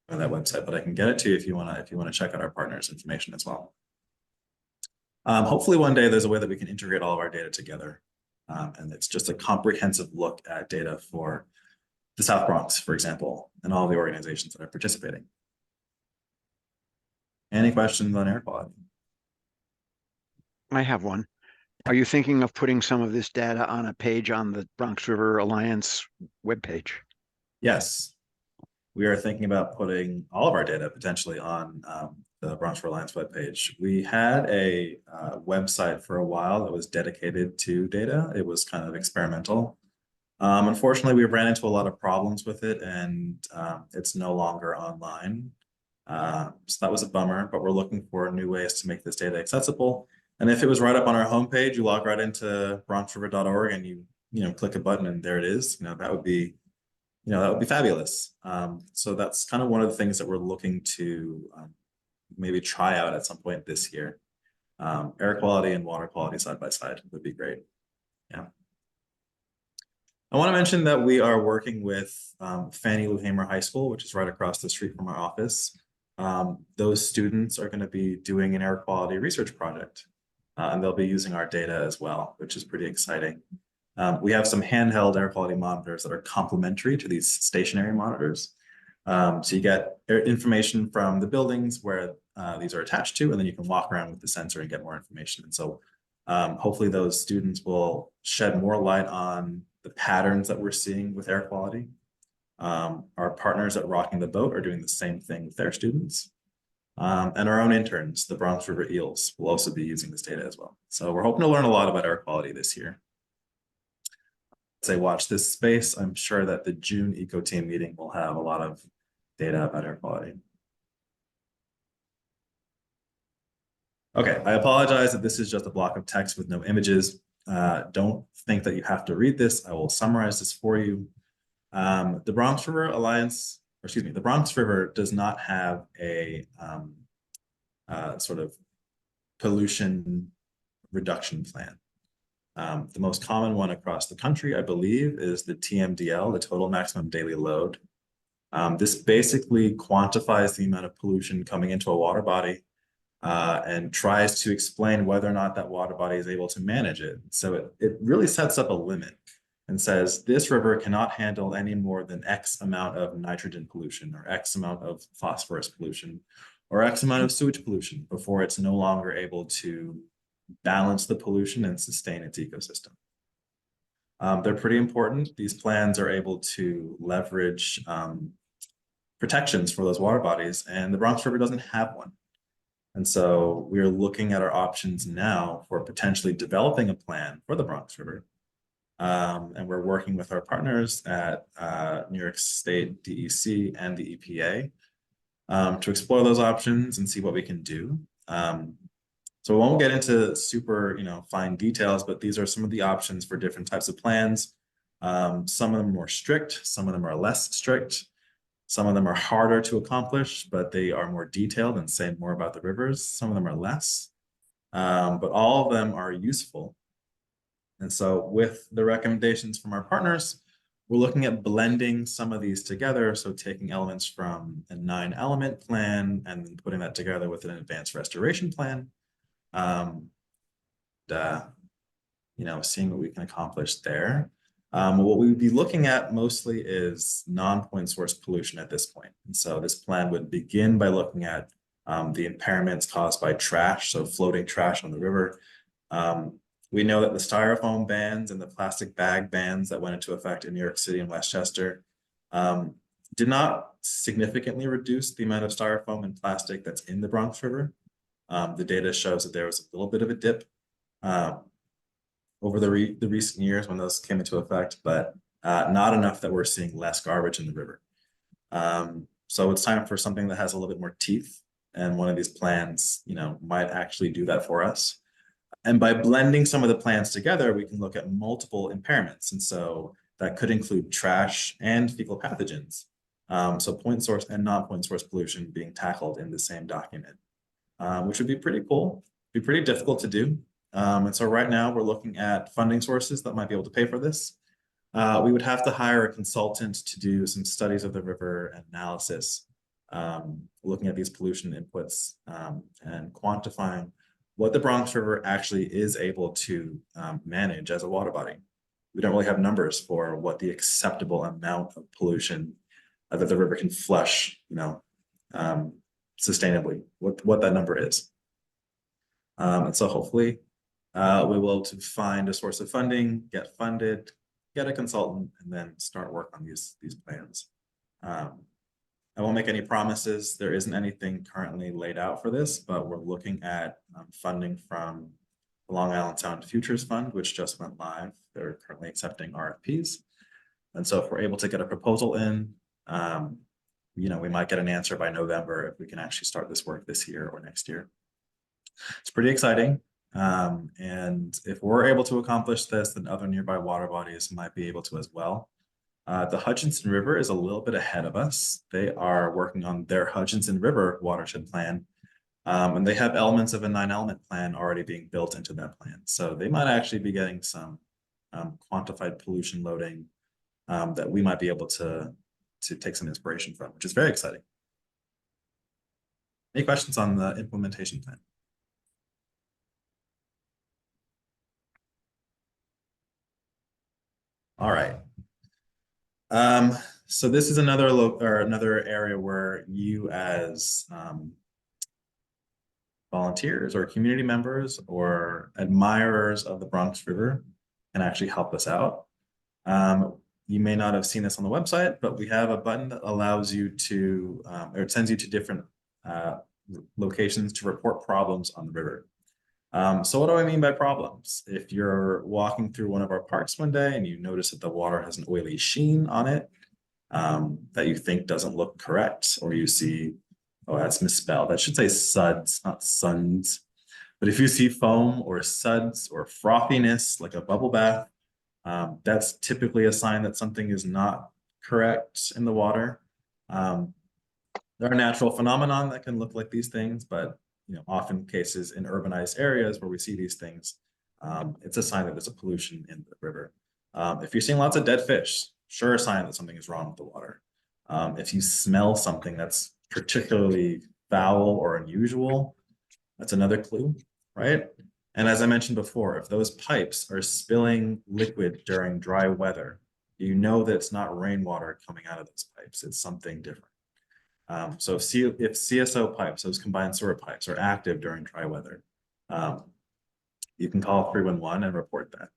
that website, but I can get it to you if you want to check out our partners' information as well. Hopefully one day there's a way that we can integrate all of our data together. And it's just a comprehensive look at data for the South Bronx, for example, and all the organizations that are participating. Any questions on air quality? I have one. Are you thinking of putting some of this data on a page on the Bronx River Alliance webpage? Yes, we are thinking about putting all of our data potentially on the Bronx River Alliance webpage. We had a website for a while that was dedicated to data. It was kind of experimental. Unfortunately, we ran into a lot of problems with it, and it's no longer online. So that was a bummer, but we're looking for new ways to make this data accessible. And if it was right up on our homepage, you log right into bronxriver.org and you click a button and there it is. That would be fabulous. So that's kind of one of the things that we're looking to maybe try out at some point this year. Air quality and water quality side by side would be great. Yeah. I want to mention that we are working with Fannie Lou Hamer High School, which is right across the street from our office. Those students are going to be doing an air quality research project. and they'll be using our data as well, which is pretty exciting. We have some handheld air quality monitors that are complementary to these stationary monitors. So you get information from the buildings where these are attached to, and then you can walk around with the sensor and get more information. And so hopefully those students will shed more light on the patterns that we're seeing with air quality. Our partners at Rocking the Boat are doing the same thing with their students. And our own interns, the Bronx River Eels, will also be using this data as well. So we're hoping to learn a lot about air quality this year. As I watch this space, I'm sure that the June Eco Team meeting will have a lot of data about air quality. Okay, I apologize that this is just a block of text with no images. Don't think that you have to read this. I will summarize this for you. The Bronx River Alliance, or excuse me, the Bronx River does not have a sort of pollution reduction plan. The most common one across the country, I believe, is the TMDL, the total maximum daily load. This basically quantifies the amount of pollution coming into a water body and tries to explain whether or not that water body is able to manage it. So it really sets up a limit and says this river cannot handle any more than X amount of nitrogen pollution or X amount of phosphorus pollution or X amount of sewage pollution before it's no longer able to balance the pollution and sustain its ecosystem. They're pretty important. These plans are able to leverage protections for those water bodies, and the Bronx River doesn't have one. And so we're looking at our options now for potentially developing a plan for the Bronx River. And we're working with our partners at New York State DEC and the EPA to explore those options and see what we can do. So we won't get into super, fine details, but these are some of the options for different types of plans. Some of them are more strict, some of them are less strict. Some of them are harder to accomplish, but they are more detailed and say more about the rivers. Some of them are less, but all of them are useful. And so with the recommendations from our partners, we're looking at blending some of these together. So taking elements from a 9-element plan and then putting that together with an advanced restoration plan. Seeing what we can accomplish there. What we would be looking at mostly is non-point source pollution at this point. And so this plan would begin by looking at the impairments caused by trash, so floating trash on the river. We know that the styrofoam bans and the plastic bag bans that went into effect in New York City and Westchester did not significantly reduce the amount of styrofoam and plastic that's in the Bronx River. The data shows that there was a little bit of a dip over the recent years when those came into effect, but not enough that we're seeing less garbage in the river. So it's time for something that has a little bit more teeth, and one of these plans, might actually do that for us. And by blending some of the plans together, we can look at multiple impairments. And so that could include trash and fecal pathogens. So point source and non-point source pollution being tackled in the same document, which would be pretty cool, be pretty difficult to do. And so right now we're looking at funding sources that might be able to pay for this. We would have to hire a consultant to do some studies of the river and analysis, looking at these pollution inputs and quantifying what the Bronx River actually is able to manage as a water body. We don't really have numbers for what the acceptable amount of pollution that the river can flush, sustainably, what that number is. And so hopefully we will to find a source of funding, get funded, get a consultant, and then start work on these plans. I won't make any promises. There isn't anything currently laid out for this, but we're looking at funding from the Long Island Sound Futures Fund, which just went live. They're currently accepting RFPs. And so if we're able to get a proposal in, we might get an answer by November if we can actually start this work this year or next year. It's pretty exciting. And if we're able to accomplish this, then other nearby water bodies might be able to as well. The Hutchinson River is a little bit ahead of us. They are working on their Hutchinson River watershed plan, and they have elements of a 9-element plan already being built into that plan. So they might actually be getting some quantified pollution loading that we might be able to take some inspiration from, which is very exciting. Any questions on the implementation plan? All right. So this is another another area where you as volunteers or community members or admirers of the Bronx River can actually help us out. You may not have seen this on the website, but we have a button that allows you to, or it sends you to different locations to report problems on the river. So what do I mean by problems? If you're walking through one of our parks one day and you notice that the water has an oily sheen on it, that you think doesn't look correct, or you see, oh, that's misspelled. That should say suds, not suns. But if you see foam or suds or frothiness, like a bubble bath, that's typically a sign that something is not correct in the water. There are natural phenomenon that can look like these things, but often cases in urbanized areas where we see these things, it's a sign that there's a pollution in the river. If you're seeing lots of dead fish, sure sign that something is wrong with the water. If you smell something that's particularly foul or unusual, that's another clue, right? And as I mentioned before, if those pipes are spilling liquid during dry weather, you know that it's not rainwater coming out of those pipes, it's something different. So if CSO pipes, those combined sewer pipes, are active during dry weather, you can call 311 and report that.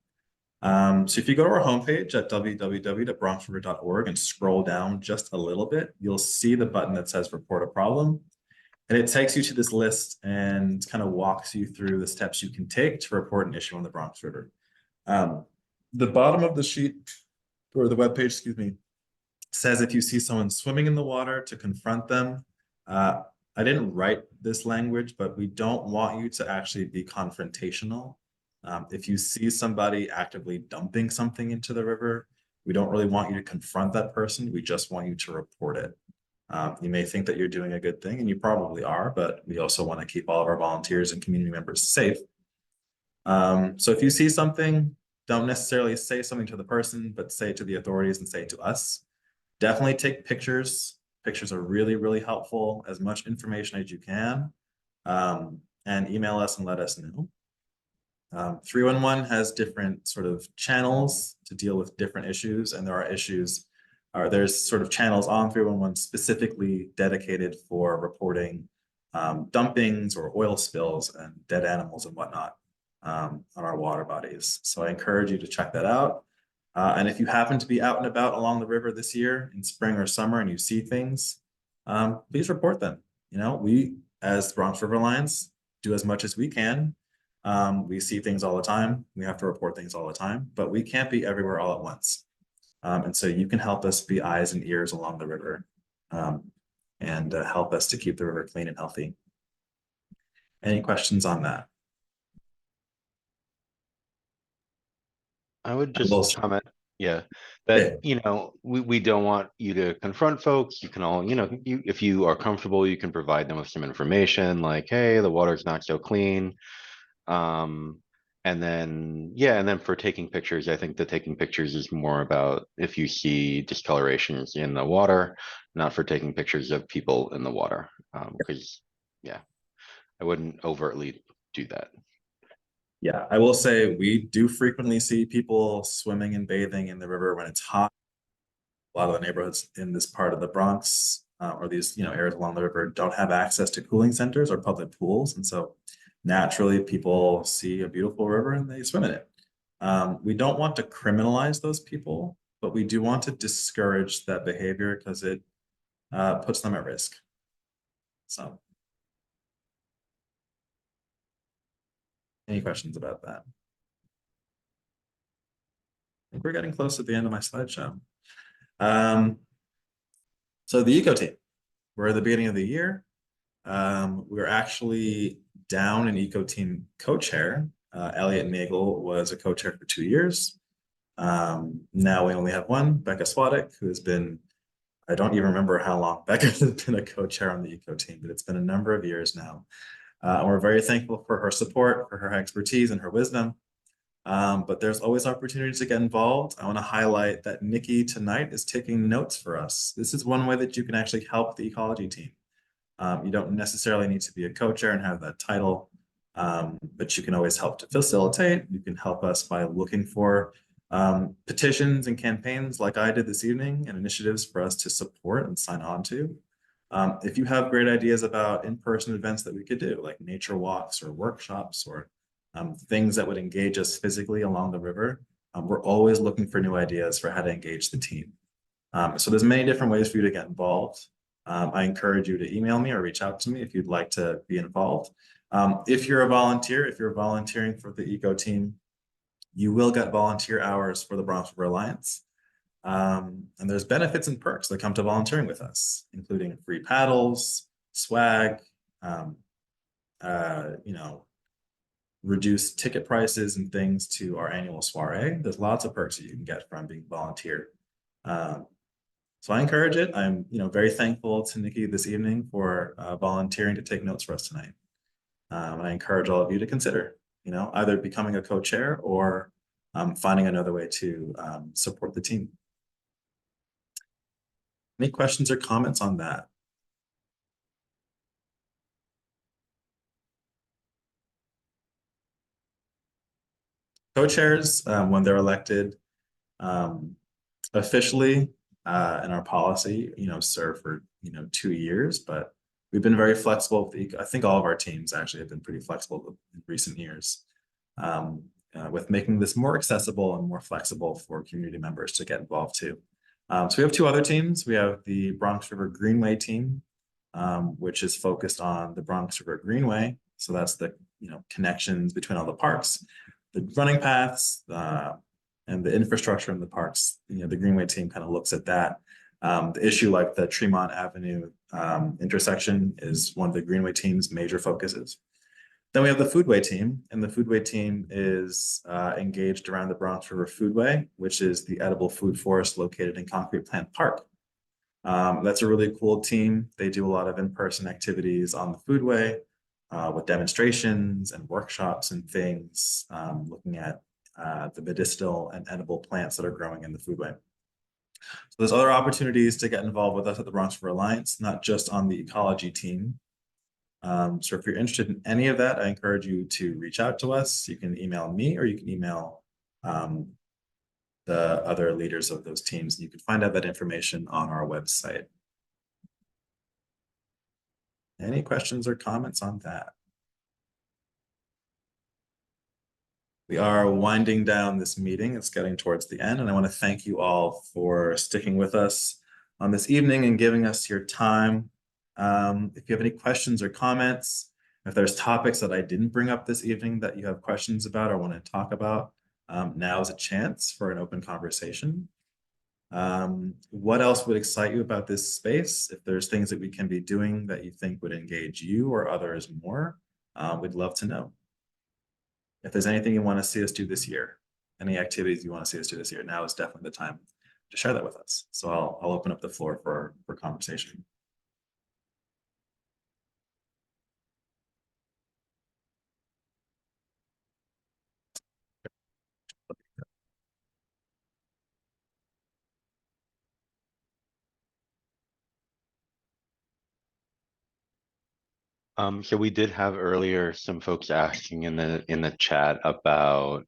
So if you go to our homepage at www.bronxriver.org and scroll down just a little bit, you'll see the button that says report a problem. And it takes you to this list and kind of walks you through the steps you can take to report an issue on the Bronx River. The bottom of the sheet, or the webpage, excuse me, says if you see someone swimming in the water to confront them. I didn't write this language, but we don't want you to actually be confrontational. If you see somebody actively dumping something into the river, we don't really want you to confront that person. We just want you to report it. You may think that you're doing a good thing, and you probably are, but we also want to keep all of our volunteers and community members safe. So if you see something, don't necessarily say something to the person, but say it to the authorities and say it to us. Definitely take pictures. Pictures are really, really helpful. As much information as you can, and email us and let us know. 311 has different sort of channels to deal with different issues, and there are issues, or there's sort of channels on 311 specifically dedicated for reporting dumpings or oil spills and dead animals and whatnot on our water bodies. So I encourage you to check that out. And if you happen to be out and about along the river this year in spring or summer and you see things, please report them. We as Bronx River Alliance do as much as we can. We see things all the time. We have to report things all the time, but we can't be everywhere all at once. And so you can help us be eyes and ears along the river, and help us to keep the river clean and healthy. Any questions on that? I would Well, just comment, yeah, that, we don't want you to confront folks. You can all, if you are comfortable, you can provide them with some information like, hey, the water's not so clean. And then for taking pictures, I think that taking pictures is more about if you see discolorations in the water, not for taking pictures of people in the water. Because I wouldn't overtly do that. Yeah, I will say we do frequently see people swimming and bathing in the river when it's hot. A lot of the neighborhoods in this part of the Bronx, or these areas along the river, don't have access to cooling centers or public pools, and so naturally people see a beautiful river and they swim in it. We don't want to criminalize those people, but we do want to discourage that behavior because it puts them at risk. So, any questions about that? I think we're getting close to the end of my slideshow. So the Eco Team, we're at the beginning of the year. We're actually down an Eco Team co-chair. Elliot Nagel was a co-chair for 2 years. Now we only have one, Becca Swadek, who has been, I don't even remember how long Becca has been a co-chair on the Eco Team, but it's been a number of years now. And we're very thankful for her support, for her expertise and her wisdom. But there's always opportunities to get involved. I want to highlight that Nikki tonight is taking notes for us. This is one way that you can actually help the Ecology team. You don't necessarily need to be a co-chair and have that title, but you can always help to facilitate. You can help us by looking for Petitions and campaigns like I did this evening, and initiatives for us to support and sign on to. If you have great ideas about in-person events that we could do, like nature walks or workshops or things that would engage us physically along the river, we're always looking for new ideas for how to engage the team. So there's many different ways for you to get involved. I encourage you to email me or reach out to me if you'd like to be involved. If you're a volunteer, if you're volunteering for the Eco team, you will get volunteer hours for the Bronx River Alliance. And there's benefits and perks that come to volunteering with us, including free paddles, swag, you know, reduced ticket prices and things to our annual soiree. There's lots of perks that you can get from being volunteer. So I encourage it. I'm, very thankful to Nikki this evening for volunteering to take notes for us tonight. I encourage all of you to consider, either becoming a co-chair or finding another way to support the team. Any questions or comments on that? Co-chairs, when they're elected officially in our policy, serve for, 2 years, but we've been very flexible. I think all of our teams actually have been pretty flexible in recent years with making this more accessible and more flexible for community members to get involved too. So we have 2 other teams. We have the Bronx River Greenway team, which is focused on the Bronx River Greenway. So that's the, connections between all the parks, the running paths, and the infrastructure in the parks. The Greenway team kind of looks at that. The issue like the Tremont Avenue intersection is one of the Greenway team's major focuses. Then we have the Foodway team, and the Foodway team is engaged around the Bronx River Foodway, which is the edible food forest located in Concrete Plant Park. That's a really cool team. They do a lot of in-person activities on the Foodway with demonstrations and workshops and things, looking at the medicinal and edible plants that are growing in the foodway. So there's other opportunities to get involved with us at the Bronx River Alliance, not just on the ecology team. So if you're interested in any of that, I encourage you to reach out to us. You can email me or you can email the other leaders of those teams. You can find out that information on our website. Any questions or comments on that? We are winding down this meeting. It's getting towards the end, and I want to thank you all for sticking with us on this evening and giving us your time. If you have any questions or comments, if there's topics that I didn't bring up this evening that you have questions about or want to talk about, now is a chance for an open conversation. What else would excite you about this space? If there's things that we can be doing that you think would engage you or others more, we'd love to know. If there's anything you want to see us do this year, any activities you want to see us do this year, now is definitely the time to share that with us. So I'll open up the floor for conversation. So we did have earlier some folks asking in the chat about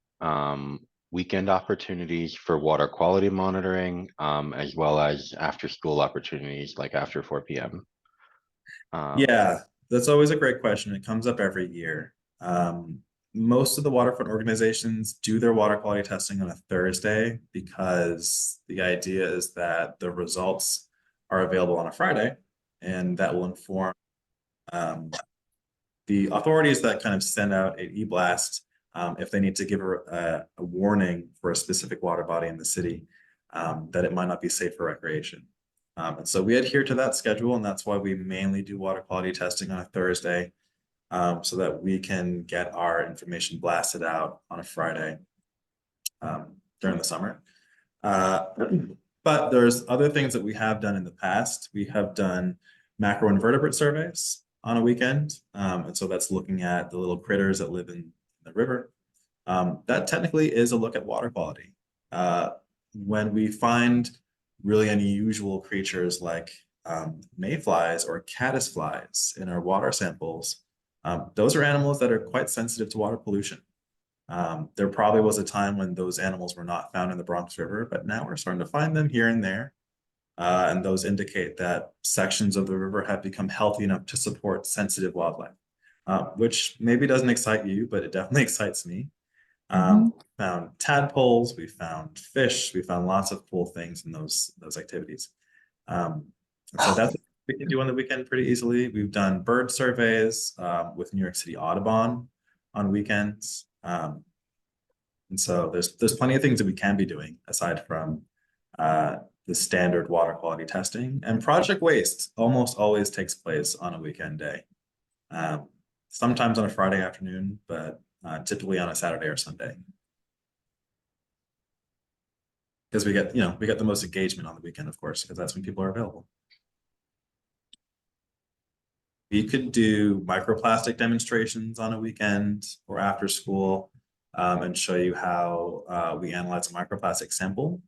weekend opportunities for water quality monitoring, as well as after school opportunities like after 4 p.m. Yeah, that's always a great question. It comes up every year. Most of the waterfront organizations do their water quality testing on a Thursday because the idea is that the results are available on a Friday, and that will inform the authorities that kind of send out an e-blast if they need to give a warning for a specific water body in the city that it might not be safe for recreation. And so we adhere to that schedule, and that's why we mainly do water quality testing on a Thursday so that we can get our information blasted out on a Friday during the summer. But there's other things that we have done in the past. We have done macroinvertebrate surveys on a weekend. And so that's looking at the little critters that live in the river. That technically is a look at water quality. When we find really unusual creatures like mayflies or caddisflies in our water samples, those are animals that are quite sensitive to water pollution. There probably was a time when those animals were not found in the Bronx River, but now we're starting to find them here and there. And those indicate that sections of the river have become healthy enough to support sensitive wildlife, which maybe doesn't excite you, but it definitely excites me. Found tadpoles, we found fish, we found lots of cool things in those activities. And so that's what we can do on the weekend pretty easily. We've done bird surveys with New York City Audubon on weekends. And so there's plenty of things that we can be doing aside from the standard water quality testing. And Project Waste almost always takes place on a weekend day. Sometimes on a Friday afternoon, but typically on a Saturday or Sunday. Because we get the most engagement on the weekend, of course, because that's when people are available. We could do microplastic demonstrations on a weekend or after school and show you how we analyze a microplastic sample.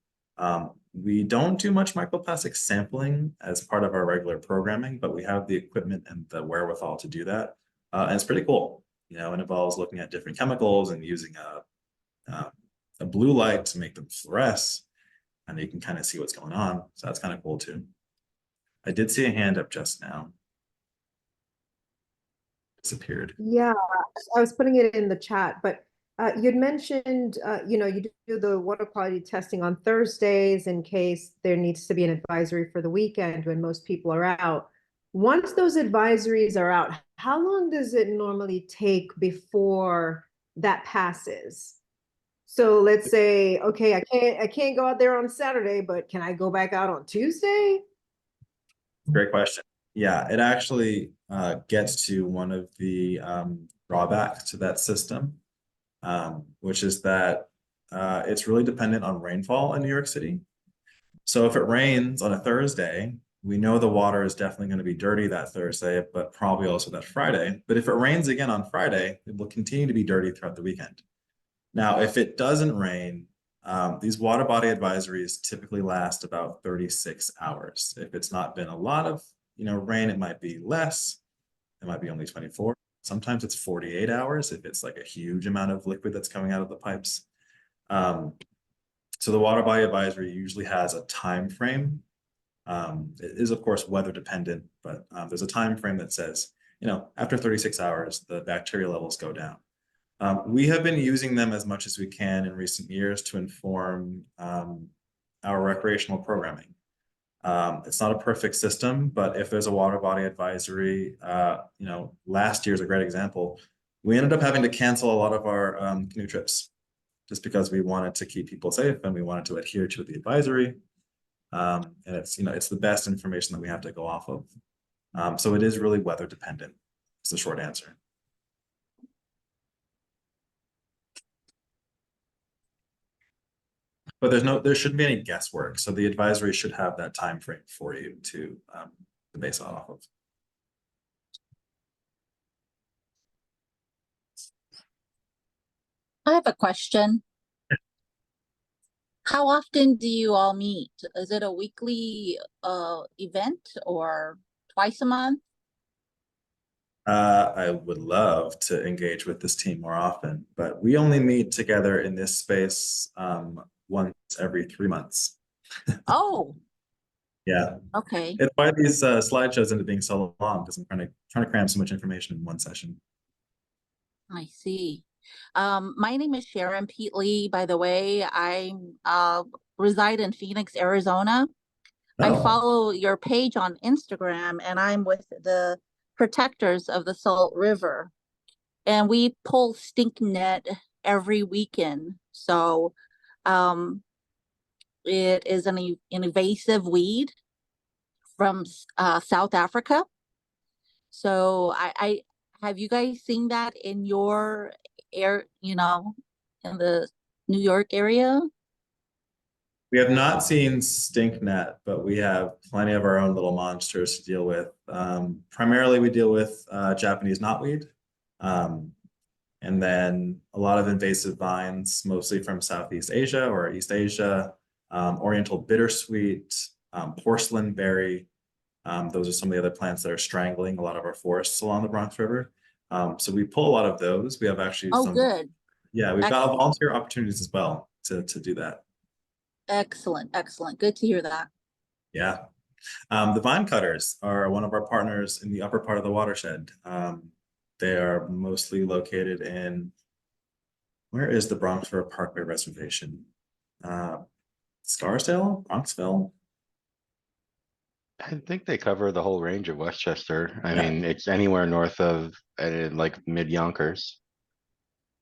We don't do much microplastic sampling as part of our regular programming, but we have the equipment and the wherewithal to do that. And it's pretty cool. It involves looking at different chemicals and using a blue light to make them fluoresce, and you can kind of see what's going on. So that's kind of cool too. I did see a hand up just now. Disappeared. Yeah, I was putting it in the chat, but you'd mentioned, you do the water quality testing on Thursdays in case there needs to be an advisory for the weekend when most people are out. Once those advisories are out, how long does it normally take before that passes? So let's say, okay, I can't go out there on Saturday, but can I go back out on Tuesday? Great question. Yeah, it actually gets to one of the drawbacks to that system, which is that it's really dependent on rainfall in New York City. So if it rains on a Thursday, we know the water is definitely going to be dirty that Thursday, but probably also that Friday. But if it rains again on Friday, it will continue to be dirty throughout the weekend. Now, if it doesn't rain, these water body advisories typically last about 36 hours. If it's not been a lot of rain, it might be less. It might be only 24. Sometimes it's 48 hours if it's like a huge amount of liquid that's coming out of the pipes. So the water body advisory usually has a time frame. It is, of course, weather dependent, but there's a time frame that says, after 36 hours, the bacteria levels go down. We have been using them as much as we can in recent years to inform our recreational programming. It's not a perfect system, but if there's a water body advisory, last year's a great example. We ended up having to cancel a lot of our canoe trips just because we wanted to keep people safe and we wanted to adhere to the advisory. And it's the best information that we have to go off of. So it is really weather dependent. It's the short answer. But there shouldn't be any guesswork. So the advisory should have that time frame for you to base it off of. I have a question. How often do you all meet? Is it a weekly event or twice a month? I would love to engage with this team more often, but we only meet together in this space once every 3 months. Oh, Yeah. okay. It's why these slideshows end up being so long, because I'm trying to cram so much information in one session. I see. My name is Sharon Peatley, by the way. I reside in Phoenix, Arizona. I Oh. follow your page on Instagram, and I'm with the Protectors of the Salt River. And we pull stink net every weekend. So it is an invasive weed from South Africa. So I have you guys seen that in your in the New York area? We have not seen stink net, but we have plenty of our own little monsters to deal with. Primarily, we deal with Japanese knotweed, and then a lot of invasive vines, mostly from Southeast Asia or East Asia, Oriental bittersweet, porcelain berry. Those are some of the other plants that are strangling a lot of our forests along the Bronx River. So we pull a lot of those. We have actually Oh, good. Yeah, we've got Excellent. volunteer opportunities as well to do that. Excellent, excellent. Good to hear that. Yeah. The vine cutters are one of our partners in the upper part of the watershed. They are mostly located in, where is the Bronx River Parkway Reservation? Scarsdale, Bronxville? I think they cover the whole range of Westchester. I Yeah. mean, it's anywhere north of like mid Yonkers.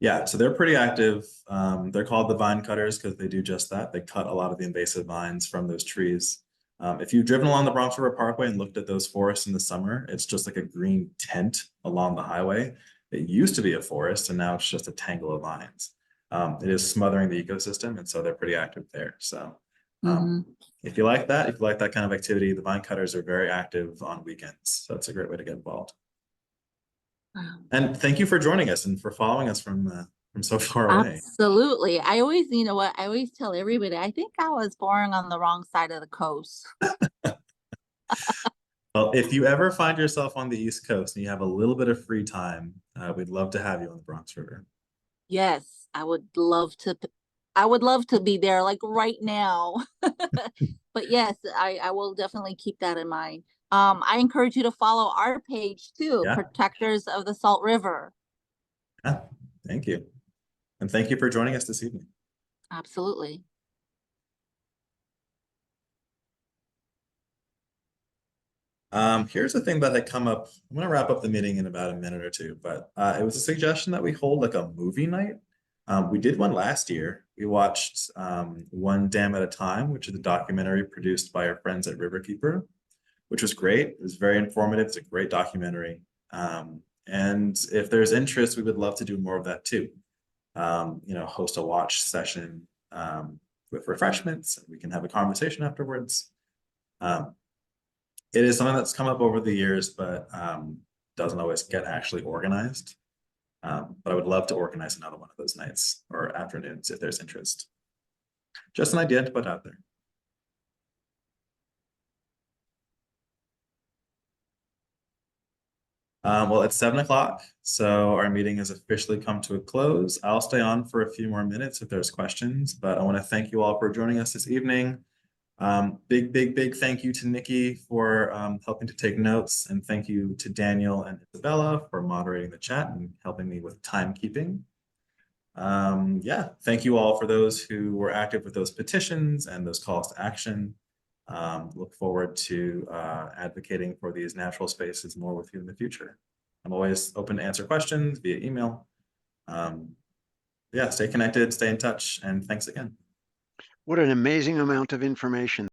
Yeah, so they're pretty active. They're called the vine cutters because they do just that. They cut a lot of the invasive vines from those trees. If you've driven along the Bronx River Parkway and looked at those forests in the summer, it's just like a green tent along the highway. It used to be a forest and now it's just a tangle of vines. It is smothering the ecosystem, and so they're pretty active there. So Mhm. if you like that, kind of activity, the vine cutters are very active on weekends. So it's a great way to get involved. Wow. And thank you for joining us and for following us from so far away. Absolutely. I always, you know what, I always tell everybody, I think I was born on the wrong side of the coast. Well, if you ever find yourself on the East Coast and you have a little bit of free time, we'd love to have you on the Bronx River. Yes, I would love to. I would love to be there, like right now. But yes, I will definitely keep that in mind. I encourage you to follow our page too, Yeah. Protectors of the Salt River. Yeah, thank you. And thank you for joining us this evening. Absolutely. Here's the thing that had come up. I'm going to wrap up the meeting in about a minute or two, but it was a suggestion that we hold like a movie night. We did one last year. We watched One Dam at a Time, which is a documentary produced by our friends at Riverkeeper, which was great. It was very informative. It's a great documentary. And if there's interest, we would love to do more of that too. Host a watch session with refreshments, and we can have a conversation afterwards. It is something that's come up over the years, but doesn't always get actually organized. But I would love to organize another one of those nights or afternoons if there's interest. Just an idea to put out there. Well, it's 7 o'clock, so our meeting has officially come to a close. I'll stay on for a few more minutes if there's questions, but I want to thank you all for joining us this evening. Big thank you to Nikki for helping to take notes, and thank you to Daniel and Isabella for moderating the chat and helping me with timekeeping. Yeah, thank you all for those who were active with those petitions and those calls to action. Look forward to advocating for these natural spaces more with you in the future. I'm always open to answer questions via email. Yeah, stay connected, stay in touch, and thanks again. What an amazing amount of information.